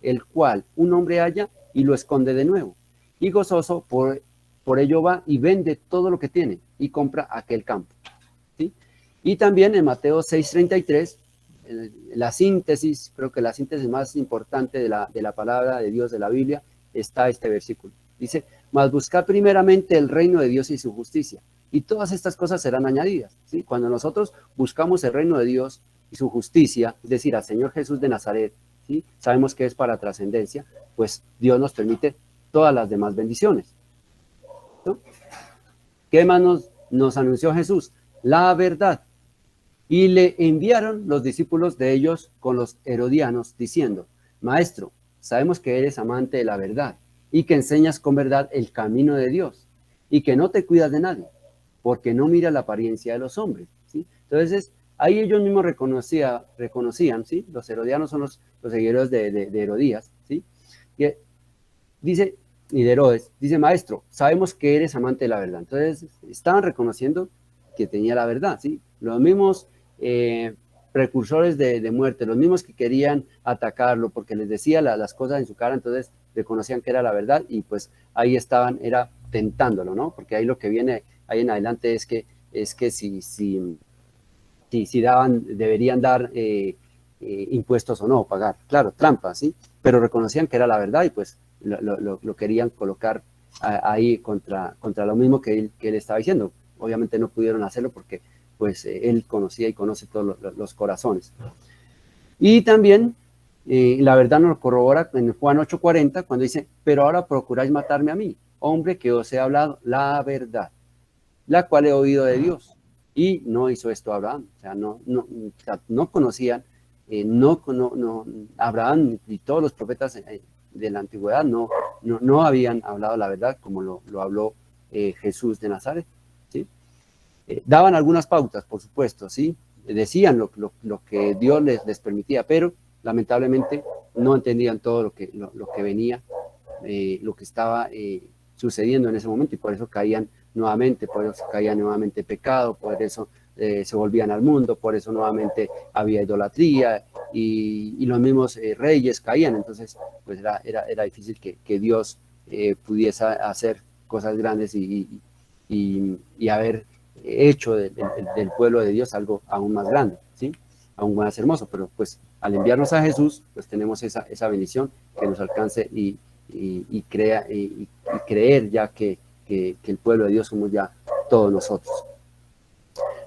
el cual un hombre halla y lo esconde de nuevo. Y gozoso por ello va y vende todo lo que tiene y compra aquel campo, ¿sí? Y también en Mateo 6:33, la síntesis, creo que la síntesis más importante de la palabra de Dios de la Biblia, está este versículo. Dice, mas buscad primeramente el reino de Dios y su justicia, y todas estas cosas serán añadidas, ¿sí? Cuando nosotros buscamos el reino de Dios y su justicia, es decir, al Señor Jesús de Nazaret, ¿sí? Sabemos que es para trascendencia, pues Dios nos permite todas las demás bendiciones, ¿no? ¿Qué más nos anunció Jesús? La verdad. Y le enviaron los discípulos de ellos con los herodianos, diciendo, Maestro, sabemos que eres amante de la verdad, y que enseñas con verdad el camino de Dios, y que no te cuidas de nadie, porque no miras la apariencia de los hombres, ¿sí? Entonces, ahí ellos mismos reconocían, ¿sí? Los herodianos son los seguidores de Herodías, ¿sí? Y dice, y de Herodes, dice, Maestro, sabemos que eres amante de la verdad. Entonces, estaban reconociendo que tenía la verdad, ¿sí? Los mismos precursores de muerte, los mismos que querían atacarlo porque les decía las cosas en su cara, entonces reconocían que era la verdad y pues ahí estaban, era tentándolo, ¿no? Porque ahí lo que viene ahí en adelante es que si deberían dar impuestos o no, pagar, claro, trampa, ¿sí? Pero reconocían que era la verdad y pues lo querían colocar ahí contra lo mismo que él estaba diciendo. Obviamente no pudieron hacerlo porque pues él conocía y conoce todos los corazones. Y también la verdad nos corrobora en Juan 8:40 cuando dice, pero ahora procuráis matarme a mí, hombre que os he hablado la verdad, la cual he oído de Dios. Y no hizo esto Abraham, o sea, no conocían, Abraham y todos los profetas de la antigüedad no habían hablado la verdad como lo habló Jesús de Nazaret, ¿sí? Daban algunas pautas, por supuesto, ¿sí? Decían lo que Dios les permitía, pero lamentablemente no entendían todo lo que venía, lo que estaba sucediendo en ese momento, y por eso caían nuevamente, por eso caía nuevamente pecado, por eso se volvían al mundo, por eso nuevamente había idolatría, y los mismos reyes caían. Entonces pues era difícil que Dios pudiese hacer cosas grandes y haber hecho del pueblo de Dios algo aún más grande, ¿sí? Aún más hermoso. Pero pues al enviarnos a Jesús, pues tenemos esa bendición que nos alcance y creer ya que el pueblo de Dios somos ya todos nosotros.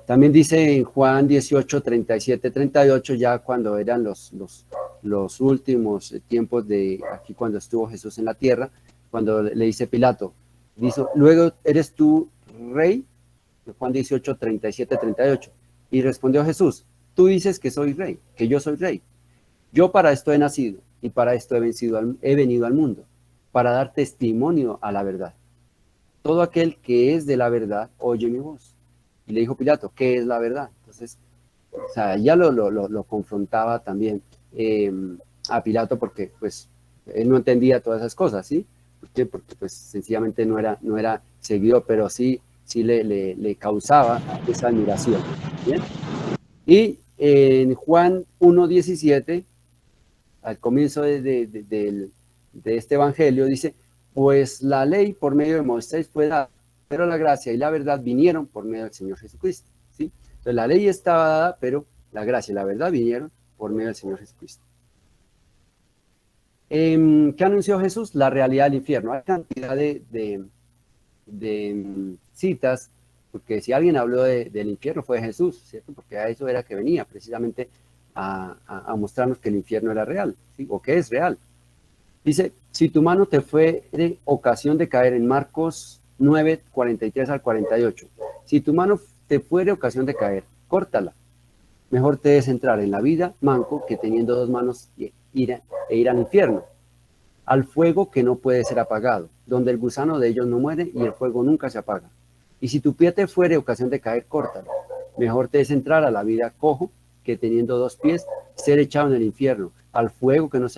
También dice en Juan 18, 37, 38, ya cuando eran los últimos tiempos de aquí, cuando estuvo Jesús en la tierra, cuando le dice Pilato, dice, luego eres tú rey, Juan 18, 37, 38. Y respondió Jesús, tú dices que soy rey, que yo soy rey. Yo para esto he nacido y para esto he venido al mundo, para dar testimonio a la verdad. Todo aquel que es de la verdad oye mi voz. Y le dijo Pilato, ¿qué es la verdad? Entonces, o sea, ya lo confrontaba también a Pilato porque pues él no entendía todas esas cosas, ¿sí? ¿Por qué? Porque pues sencillamente no era seguidor, pero sí le causaba esa admiración, ¿bien? Y en Juan 1:17, al comienzo de este evangelio, dice, pues la ley por medio de Moisés fue dada, pero la gracia y la verdad vinieron por medio del Señor Jesucristo, ¿sí? Entonces la ley estaba dada, pero la gracia y la verdad vinieron por medio del Señor Jesucristo. ¿Qué anunció Jesús? La realidad del infierno. Hay cantidad de citas, porque si alguien habló del infierno fue Jesús, ¿cierto? Porque a eso era que venía, precisamente a mostrarnos que el infierno era real, ¿sí? O que es real. Dice, si tu mano te fue de ocasión de caer, en Marcos 9, 43 al 48, si tu mano te fuere ocasión de caer, córtala. Mejor te es entrar en la vida manco que teniendo dos manos ir al infierno, al fuego que no puede ser apagado, donde el gusano de ellos no muere y el fuego nunca se apaga. Y si tu pie te fuere ocasión de caer, córtalo. Mejor te es entrar a la vida cojo que teniendo dos pies ser echado en el infierno, al fuego que no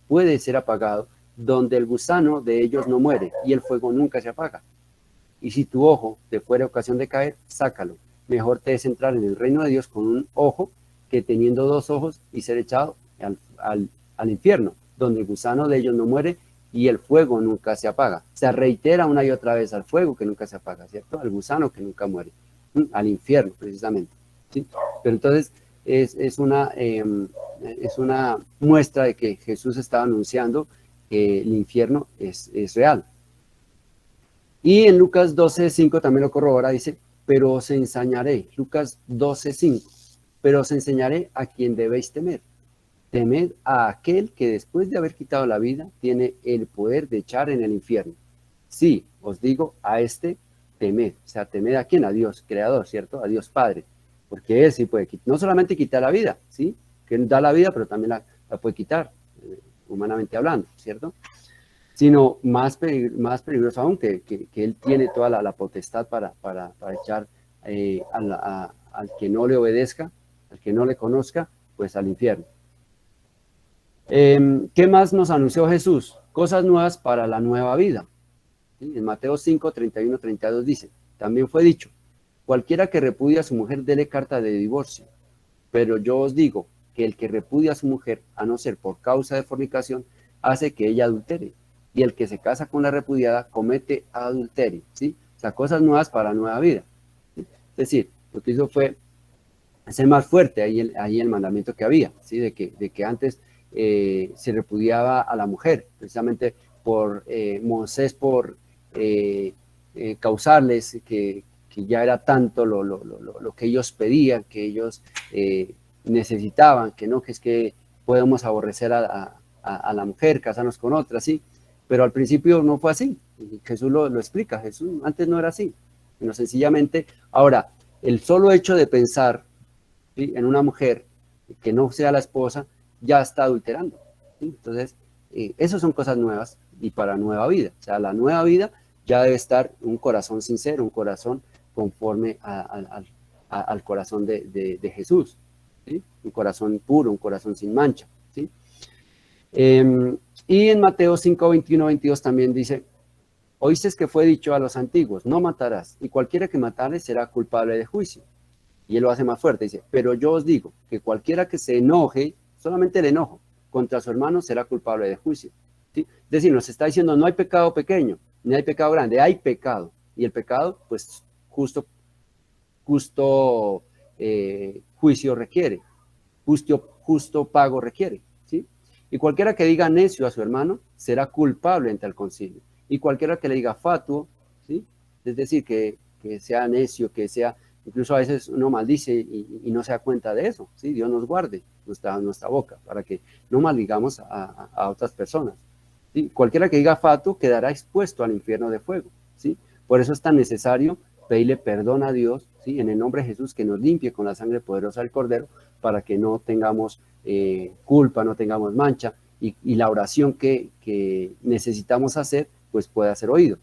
puede ser apagado, donde el gusano de ellos no muere y el fuego nunca se apaga. Y si tu ojo te fuere ocasión de caer, sácalo. Mejor te es entrar en el reino de Dios con un ojo que teniendo dos ojos y ser echado al infierno, donde el gusano de ellos no muere y el fuego nunca se apaga. Se reitera una y otra vez al fuego que nunca se apaga, ¿cierto? Al gusano que nunca muere, al infierno precisamente, ¿sí? Pero entonces es una muestra de que Jesús estaba anunciando que el infierno es real. Y en Lucas 12:5 también lo corrobora, dice, pero os enseñaré, Lucas 12:5, pero os enseñaré a quien debéis temer. Temed a aquel que después de haber quitado la vida tiene el poder de echar en el infierno. Sí, os digo, a este temed. O sea, temed a quién, a Dios creador, ¿cierto? A Dios Padre. Porque Él sí puede quitar, no solamente quitar la vida, ¿sí? Que Él da la vida, pero también la puede quitar, humanamente hablando, ¿cierto? Sino más peligroso aún, que Él tiene toda la potestad para echar al que no le obedezca, al que no le conozca, pues al infierno. ¿Qué más nos anunció Jesús? Cosas nuevas para la nueva vida. ¿Sí? En Mateo 5, 31, 32 dice, también fue dicho, cualquiera que repudia a su mujer dele carta de divorcio, pero yo os digo que el que repudia a su mujer, a no ser por causa de fornicación, hace que ella adultere, y el que se casa con la repudiada comete adulterio, ¿sí? O sea, cosas nuevas para la nueva vida, ¿sí? Es decir, lo que hizo fue hacer más fuerte ahí el mandamiento que había, ¿sí? De que antes se repudiaba a la mujer, precisamente por Moisés, por causarles que ya era tanto lo que ellos pedían, que ellos necesitaban, que no, que es que podemos aborrecer a la mujer, casarnos con otra, ¿sí? Pero al principio no fue así, Jesús lo explica, Jesús antes no era así, sino sencillamente, ahora, el solo hecho de pensar, ¿sí?, en una mujer que no sea la esposa, ya está adulterando, ¿sí? Entonces, esas son cosas nuevas y para nueva vida, o sea, la nueva vida ya debe estar un corazón sincero, un corazón conforme al corazón de Jesús, ¿sí? Un corazón puro, un corazón sin mancha, ¿sí? Y en Mateo 5, 21, 22 también dice, oísteis que fue dicho a los antiguos, no matarás, y cualquiera que matare será culpable de juicio. Y él lo hace más fuerte, dice, pero yo os digo que cualquiera que se enoje, solamente el enojo, contra su hermano será culpable de juicio, ¿sí? Es decir, nos está diciendo, no hay pecado pequeño, ni hay pecado grande, hay pecado. Y el pecado, pues, justo juicio requiere, justo pago requiere, ¿sí? Y cualquiera que diga necio a su hermano será culpable ante el concilio. Y cualquiera que le diga fatuo, ¿sí? Es decir, que sea necio, que sea, incluso a veces uno maldice y no se da cuenta de eso, ¿sí? Dios nos guarde nuestra boca para que no maldigamos a otras personas, ¿sí? Cualquiera que diga fatuo quedará expuesto al infierno de fuego, ¿sí? Por eso es tan necesario pedirle perdón a Dios, ¿sí?, en el nombre de Jesús, que nos limpie con la sangre poderosa del Cordero, para que no tengamos culpa, no tengamos mancha, y la oración que necesitamos hacer, pues pueda ser oída.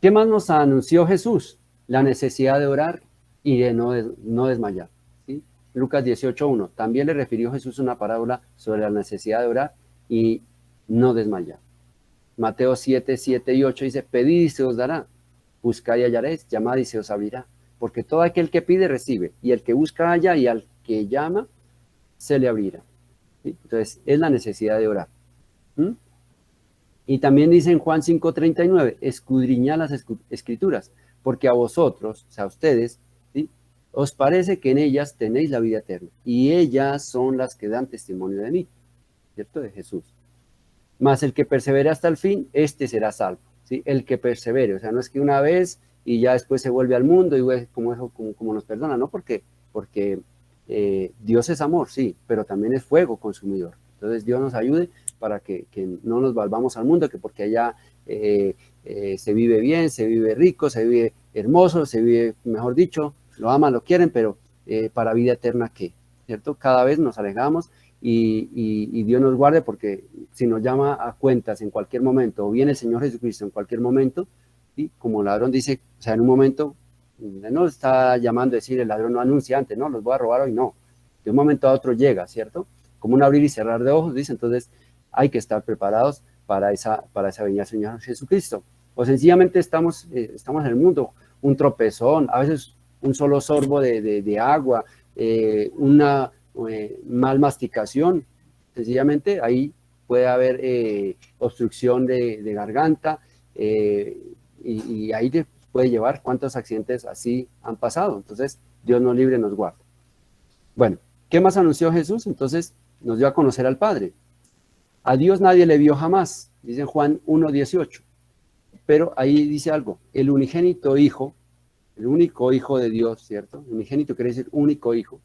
¿Qué más nos anunció Jesús? La necesidad de orar y de no desmayar, ¿sí? Lucas 18:1, también le refirió Jesús una parábola sobre la necesidad de orar y no desmayar. Mateo 7, 7 y 8 dice, pedid y se os dará, buscad y hallaréis, llamad y se os abrirá, porque todo aquel que pide recibe, y el que busca halla, y al que llama se le abrirá, ¿sí? Entonces, es la necesidad de orar. Y también dice en Juan 5:39, escudriñad las escrituras, porque a vosotros, o sea, a ustedes, ¿sí?, os parece que en ellas tenéis la vida eterna, y ellas son las que dan testimonio de mí, ¿cierto? De Jesús. Mas el que persevere hasta el fin, este será salvo, ¿sí? El que persevere, o sea, no es que una vez y ya después se vuelve al mundo y como nos perdona, ¿no? Porque Dios es amor, sí, pero también es fuego consumidor. Entonces Dios nos ayude para que no nos volvamos al mundo, que porque allá se vive bien, se vive rico, se vive hermoso, se vive, mejor dicho, lo aman, lo quieren, pero para vida eterna, ¿qué? ¿Cierto? Cada vez nos alejamos y Dios nos guarde, porque si nos llama a cuentas en cualquier momento, o viene el Señor Jesucristo en cualquier momento, ¿sí?, como el ladrón dice, o sea, en un momento, no está llamando a decir, el ladrón no anuncia antes, no, los voy a robar hoy, no. De un momento a otro llega, ¿cierto? Como un abrir y cerrar de ojos, dice. Entonces hay que estar preparados para esa venida del Señor Jesucristo. O sencillamente estamos en el mundo, un tropezón, a veces un solo sorbo de agua, una mal masticación, sencillamente ahí puede haber obstrucción de garganta, y ahí puede llevar, cuántos accidentes así han pasado. Entonces, Dios nos libre, nos guarde. Bueno, ¿qué más anunció Jesús? Entonces, nos dio a conocer al Padre. A Dios nadie le vio jamás, dice Juan 1:18. Pero ahí dice algo, el unigénito hijo, el único hijo de Dios, ¿cierto? Unigénito quiere decir único hijo,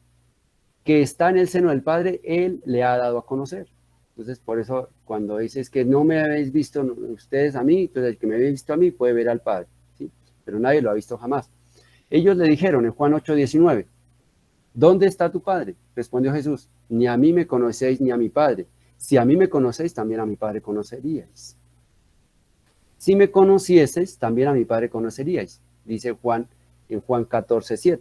que está en el seno del Padre, Él le ha dado a conocer. Entonces, por eso, cuando dices que no me habéis visto ustedes a mí, entonces el que me habéis visto a mí puede ver al Padre, ¿sí? Pero nadie lo ha visto jamás. Ellos le dijeron en Juan 8:19, ¿dónde está tu Padre? Respondió Jesús, ni a mí me conocéis ni a mi Padre. Si a mí me conocéis, también a mi Padre conoceríais. Si me conocieseis, también a mi Padre conoceríais, dice Juan en Juan 14:7.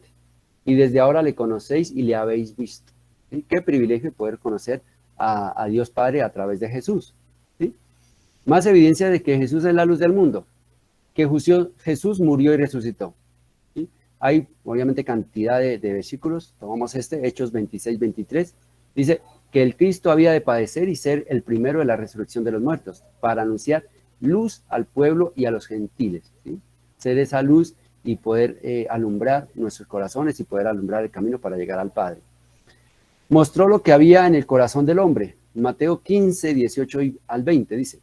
Y desde ahora le conocéis y le habéis visto. ¿Sí? Qué privilegio poder conocer a Dios Padre a través de Jesús. ¿Sí? Más evidencia de que Jesús es la luz del mundo, que Jesús murió y resucitó. ¿Sí? Hay obviamente cantidad de versículos, tomamos Hechos 26:23, dice que el Cristo había de padecer y ser el primero de la resurrección de los muertos, para anunciar luz al pueblo y a los gentiles. ¿Sí? Ser esa luz y poder alumbrar nuestros corazones y poder alumbrar el camino para llegar al Padre. Mostró lo que había en el corazón del hombre. Mateo 15:18-20 dice,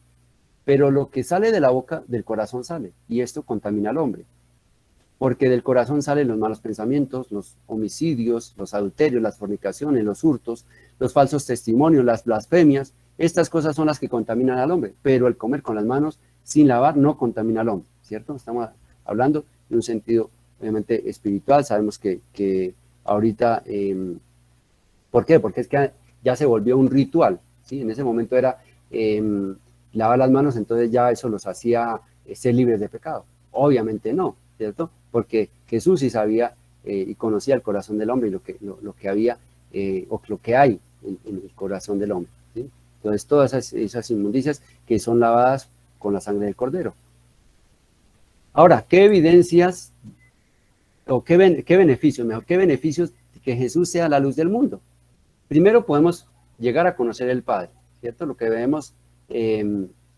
pero lo que sale de la boca, del corazón sale, y esto contamina al hombre. Porque del corazón salen los malos pensamientos, los homicidios, los adulterios, las fornicaciones, los hurtos, los falsos testimonios, las blasfemias. Estas cosas son las que contaminan al hombre, pero el comer con las manos sin lavar no contamina al hombre, ¿cierto? Estamos hablando en un sentido obviamente espiritual. Sabemos que ahorita, ¿por qué? Porque es que ya se volvió un ritual, ¿sí? En ese momento era lavar las manos, entonces ya eso los hacía ser libres de pecado. Obviamente no, ¿cierto? Porque Jesús sí sabía y conocía el corazón del hombre y lo que había o lo que hay en el corazón del hombre, ¿sí? Entonces todas esas inmundicias que son lavadas con la sangre del Cordero. Ahora, ¿qué evidencias o qué beneficios, mejor, qué beneficios de que Jesús sea la luz del mundo? Primero podemos llegar a conocer el Padre, ¿cierto? Lo que vemos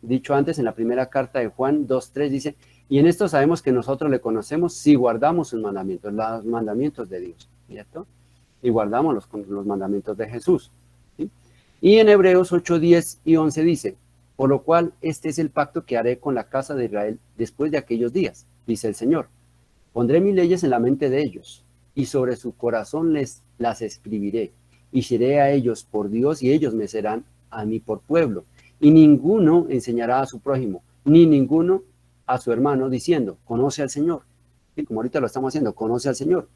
dicho antes en la primera carta de Juan 2:3 dice, y en esto sabemos que nosotros le conocemos si guardamos sus mandamientos, los mandamientos de Dios, ¿cierto? Y guardamos los mandamientos de Jesús, ¿sí? Y en Hebreos 8:10-11 dice, por lo cual este es el pacto que haré con la casa de Israel después de aquellos días, dice el Señor. Pondré mis leyes en la mente de ellos, y sobre su corazón las escribiré, y seré a ellos por Dios, y ellos me serán a mí por pueblo. Y ninguno enseñará a su prójimo, ni ninguno a su hermano, diciendo, conoce al Señor. Y como ahorita lo estamos haciendo, conoce al Señor.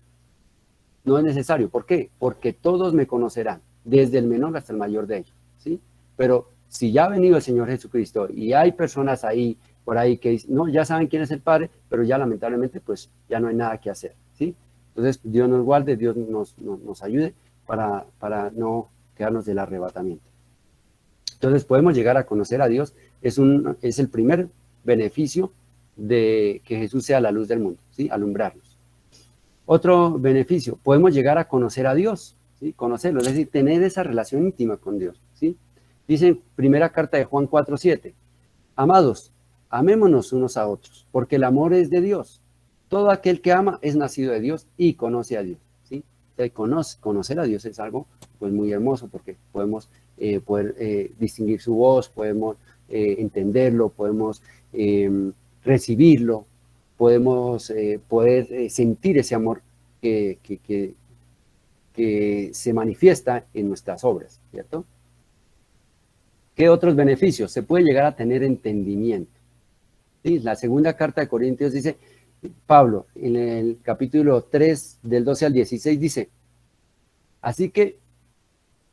No es necesario. ¿Por qué? Porque todos me conocerán, desde el menor hasta el mayor de ellos, ¿sí? Pero si ya ha venido el Señor Jesucristo y hay personas ahí, por ahí que dicen, no, ya saben quién es el Padre, pero ya lamentablemente pues ya no hay nada que hacer, ¿sí? Entonces Dios nos guarde, Dios nos ayude para no quedarnos del arrebatamiento. Entonces podemos llegar a conocer a Dios, es el primer beneficio de que Jesús sea la luz del mundo, ¿sí? Alumbrarnos. Otro beneficio, podemos llegar a conocer a Dios, ¿sí? Conocerlo, es decir, tener esa relación íntima con Dios, ¿sí? Dice en primera carta de Juan 4:7, amados, amémonos unos a otros, porque el amor es de Dios. Todo aquel que ama es nacido de Dios y conoce a Dios, ¿sí? Conocer a Dios es algo pues muy hermoso porque podemos poder distinguir su voz, podemos entenderlo, podemos recibirlo, podemos poder sentir ese amor que se manifiesta en nuestras obras, ¿cierto? ¿Qué otros beneficios? Se puede llegar a tener entendimiento. ¿Sí? La segunda carta de Corintios dice, Pablo, en el capítulo 3, del 12 al 16, dice, así que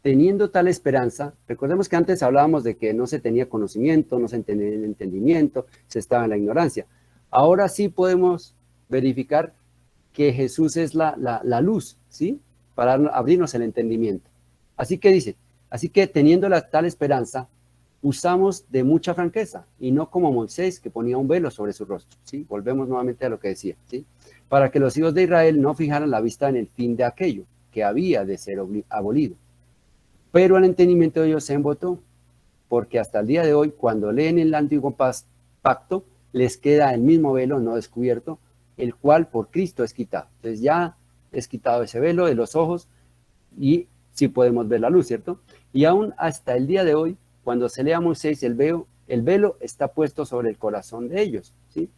teniendo tal esperanza, recordemos que antes hablábamos de que no se tenía conocimiento, no se tenía el entendimiento, se estaba en la ignorancia. Ahora sí podemos verificar que Jesús es la luz, ¿sí? Para abrirnos el entendimiento. Así que dice, así que teniendo tal esperanza, usamos de mucha franqueza, y no como Moisés, que ponía un velo sobre su rostro, ¿sí? Volvemos nuevamente a lo que decía, ¿sí? Para que los hijos de Israel no fijaran la vista en el fin de aquello, que había de ser abolido. Pero el entendimiento de ellos se embotó, porque hasta el día de hoy, cuando leen el antiguo pacto, les queda el mismo velo no descubierto, el cual por Cristo es quitado. Entonces ya es quitado ese velo de los ojos y sí podemos ver la luz, ¿cierto? Y aún hasta el día de hoy cuando se lee a Moisés, el velo está puesto sobre el corazón de ellos, ¿sí?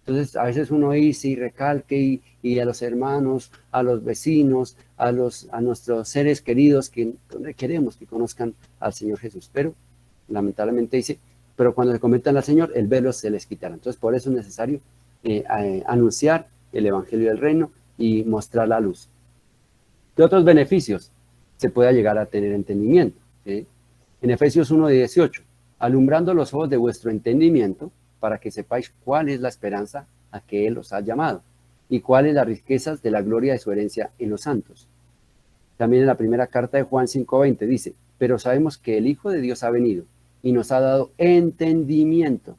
Entonces, a veces uno dice y recalque y a los hermanos, a los vecinos, a nuestros seres queridos que queremos que conozcan al Señor Jesús. Pero, lamentablemente dice, pero cuando le comentan al Señor, el velo se les quitará. Entonces, por eso es necesario anunciar el Evangelio del Reino y mostrar la luz. ¿Qué otros beneficios se pueda llegar a tener entendimiento? ¿Sí? En Efesios 1:18, alumbrando los ojos de vuestro entendimiento, para que sepáis cuál es la esperanza a que Él os ha llamado, y cuáles las riquezas de la gloria de su herencia en los santos. También en la primera carta de Juan 5:20 dice, pero sabemos que el Hijo de Dios ha venido, y nos ha dado entendimiento.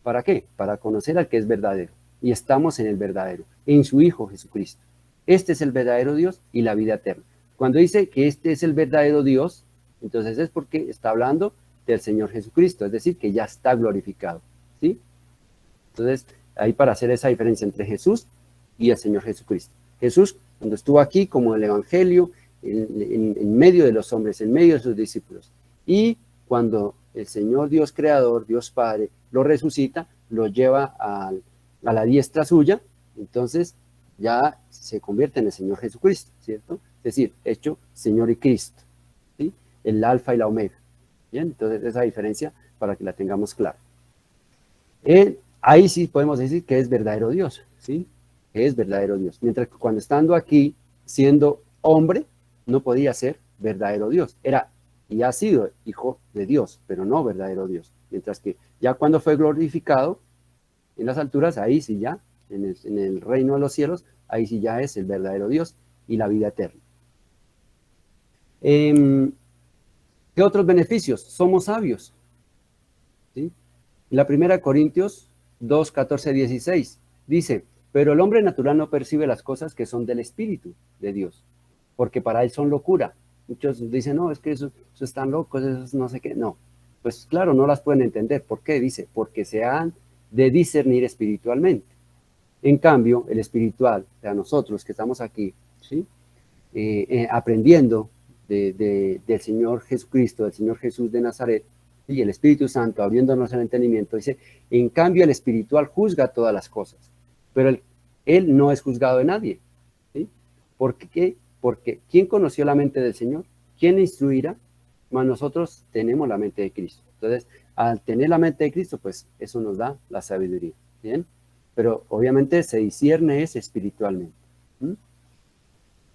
¿Para qué? Para conocer al que es verdadero, y estamos en el verdadero, en su Hijo Jesucristo. Este es el verdadero Dios y la vida eterna. Cuando dice que este es el verdadero Dios, entonces es porque está hablando del Señor Jesucristo, es decir, que ya está glorificado, ¿sí? Entonces, ahí para hacer esa diferencia entre Jesús y el Señor Jesucristo. Jesús, cuando estuvo aquí como el Evangelio, en medio de los hombres, en medio de sus discípulos, y cuando el Señor Dios Creador, Dios Padre, lo resucita, lo lleva a la diestra suya, entonces ya se convierte en el Señor Jesucristo, ¿cierto? Es decir, hecho Señor y Cristo, ¿sí? El alfa y la omega. Bien, entonces esa diferencia para que la tengamos clara. Ahí sí podemos decir que es verdadero Dios, ¿sí? Que es verdadero Dios. Mientras que cuando estando aquí, siendo hombre, no podía ser verdadero Dios. Era y ha sido hijo de Dios, pero no verdadero Dios. Mientras que ya cuando fue glorificado en las alturas, ahí sí ya, en el reino de los cielos, ahí sí ya es el verdadero Dios y la vida eterna. ¿Qué otros beneficios? Somos sabios, ¿sí? En la primera Corintios 2, 14, 16 dice, pero el hombre natural no percibe las cosas que son del Espíritu de Dios, porque para él son locura. Muchos dicen, no, es que eso están locos, eso no sé qué. No, pues claro, no las pueden entender. ¿Por qué? Dice, porque se han de discernir espiritualmente. En cambio, el espiritual, o sea, nosotros que estamos aquí, ¿sí? Aprendiendo del Señor Jesucristo, del Señor Jesús de Nazaret, y el Espíritu Santo abriéndonos el entendimiento, dice, en cambio el espiritual juzga todas las cosas, pero él no es juzgado de nadie, ¿sí? ¿Por qué? Porque ¿quién conoció la mente del Señor? ¿Quién le instruirá? Mas nosotros tenemos la mente de Cristo. Entonces, al tener la mente de Cristo, pues eso nos da la sabiduría, ¿bien? Pero obviamente se discierne es espiritualmente. ¿Mm?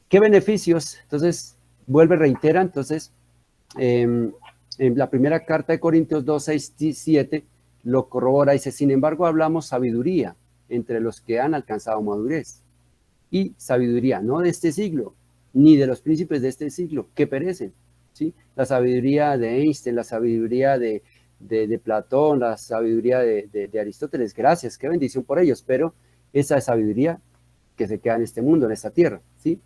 ¿Qué beneficios? Entonces, reitera, entonces, en la primera carta de Corintios 2, 6, 7, lo corrobora, dice, sin embargo, hablamos sabiduría entre los que han alcanzado madurez. Y sabiduría, no de este siglo, ni de los príncipes de este siglo, que perecen, ¿sí? La sabiduría de Einstein, la sabiduría de Platón, la sabiduría de Aristóteles, gracias, qué bendición por ellos, pero esa es sabiduría que se queda en este mundo, en esta tierra, ¿sí?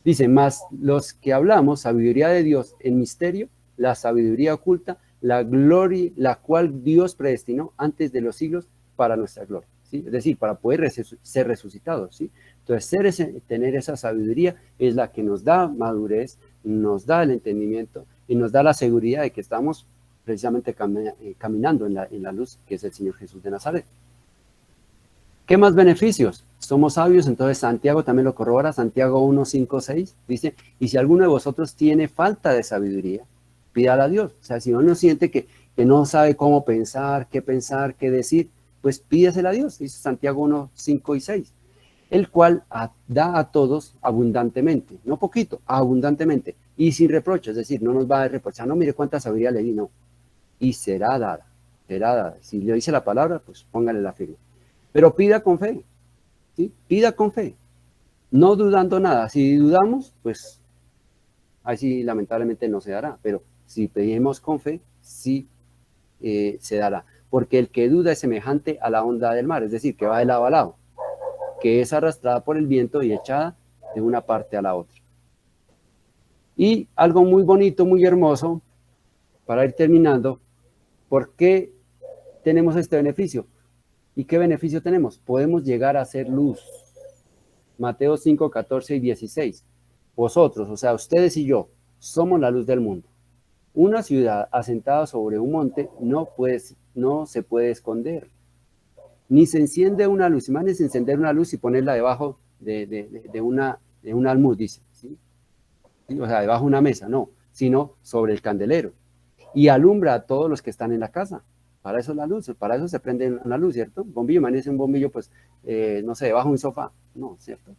Dice, más los que hablamos, sabiduría de Dios en misterio, la sabiduría oculta, la gloria, la cual Dios predestinó antes de los siglos para nuestra gloria, ¿sí? Es decir, para poder ser resucitados, ¿sí? Entonces, tener esa sabiduría es la que nos da madurez, nos da el entendimiento y nos da la seguridad de que estamos precisamente caminando en la luz que es el Señor Jesús de Nazaret. ¿Qué más beneficios? Somos sabios, entonces Santiago también lo corrobora, Santiago 1, 5, 6, dice, y si alguno de vosotros tiene falta de sabiduría, pídala a Dios. O sea, si uno siente que no sabe cómo pensar, qué decir, pues pídasela a Dios, dice Santiago 1, 5 y 6. El cual da a todos abundantemente, no poquito, abundantemente, y sin reproche, es decir, no nos va a reprochar, no, mire cuánta sabiduría le di, no, y será dada, si le dice la palabra, pues póngale la firma, pero pida con fe, ¿sí? Pida con fe, no dudando nada, si dudamos, pues, así lamentablemente no se dará, pero si pedimos con fe, sí se dará, porque el que duda es semejante a la onda del mar, es decir, que va de lado a lado, que es arrastrada por el viento y echada de una parte a la otra. Y algo muy bonito, muy hermoso, para ir terminando, ¿por qué tenemos este beneficio? ¿Y qué beneficio tenemos? Podemos llegar a ser luz. Mateo 5, 14 y 16. Vosotros, o sea, ustedes y yo, somos la luz del mundo. Una ciudad asentada sobre un monte no se puede esconder. Ni se enciende una luz. Imagínense encender una luz y ponerla debajo de un almud, dice. ¿Sí? O sea, debajo de una mesa, no, sino sobre el candelero. Y alumbra a todos los que están en la casa. Para eso es la luz, para eso se prende una luz, ¿cierto? Bombillo, imagínense un bombillo, pues, no sé, debajo de un sofá. No, ¿cierto?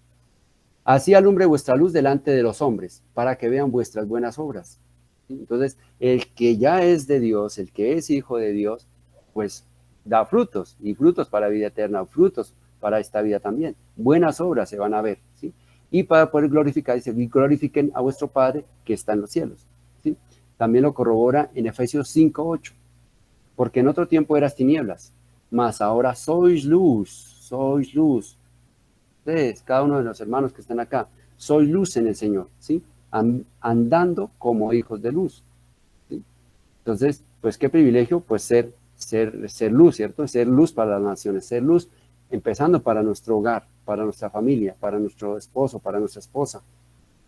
Así alumbre vuestra luz delante de los hombres, para que vean vuestras buenas obras. Entonces, el que ya es de Dios, el que es hijo de Dios, pues da frutos, y frutos para vida eterna, frutos para esta vida también. Buenas obras se van a ver, ¿sí? Y para poder glorificar, dice, glorifiquen a vuestro Padre que está en los cielos, ¿sí? También lo corrobora en Efesios 5:8, porque en otro tiempo eras tinieblas, mas ahora sois luz, sois luz. Ustedes, cada uno de los hermanos que están acá, sois luz en el Señor, ¿sí? Andando como hijos de luz, ¿sí? Entonces, pues qué privilegio, pues ser luz, ¿cierto? Ser luz para las naciones, ser luz empezando para nuestro hogar, para nuestra familia, para nuestro esposo, para nuestra esposa,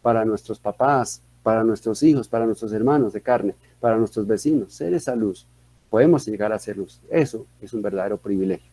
para nuestros papás, para nuestros hijos, para nuestros hermanos de carne, para nuestros vecinos, ser esa luz. Podemos llegar a ser luz. Eso es un verdadero privilegio.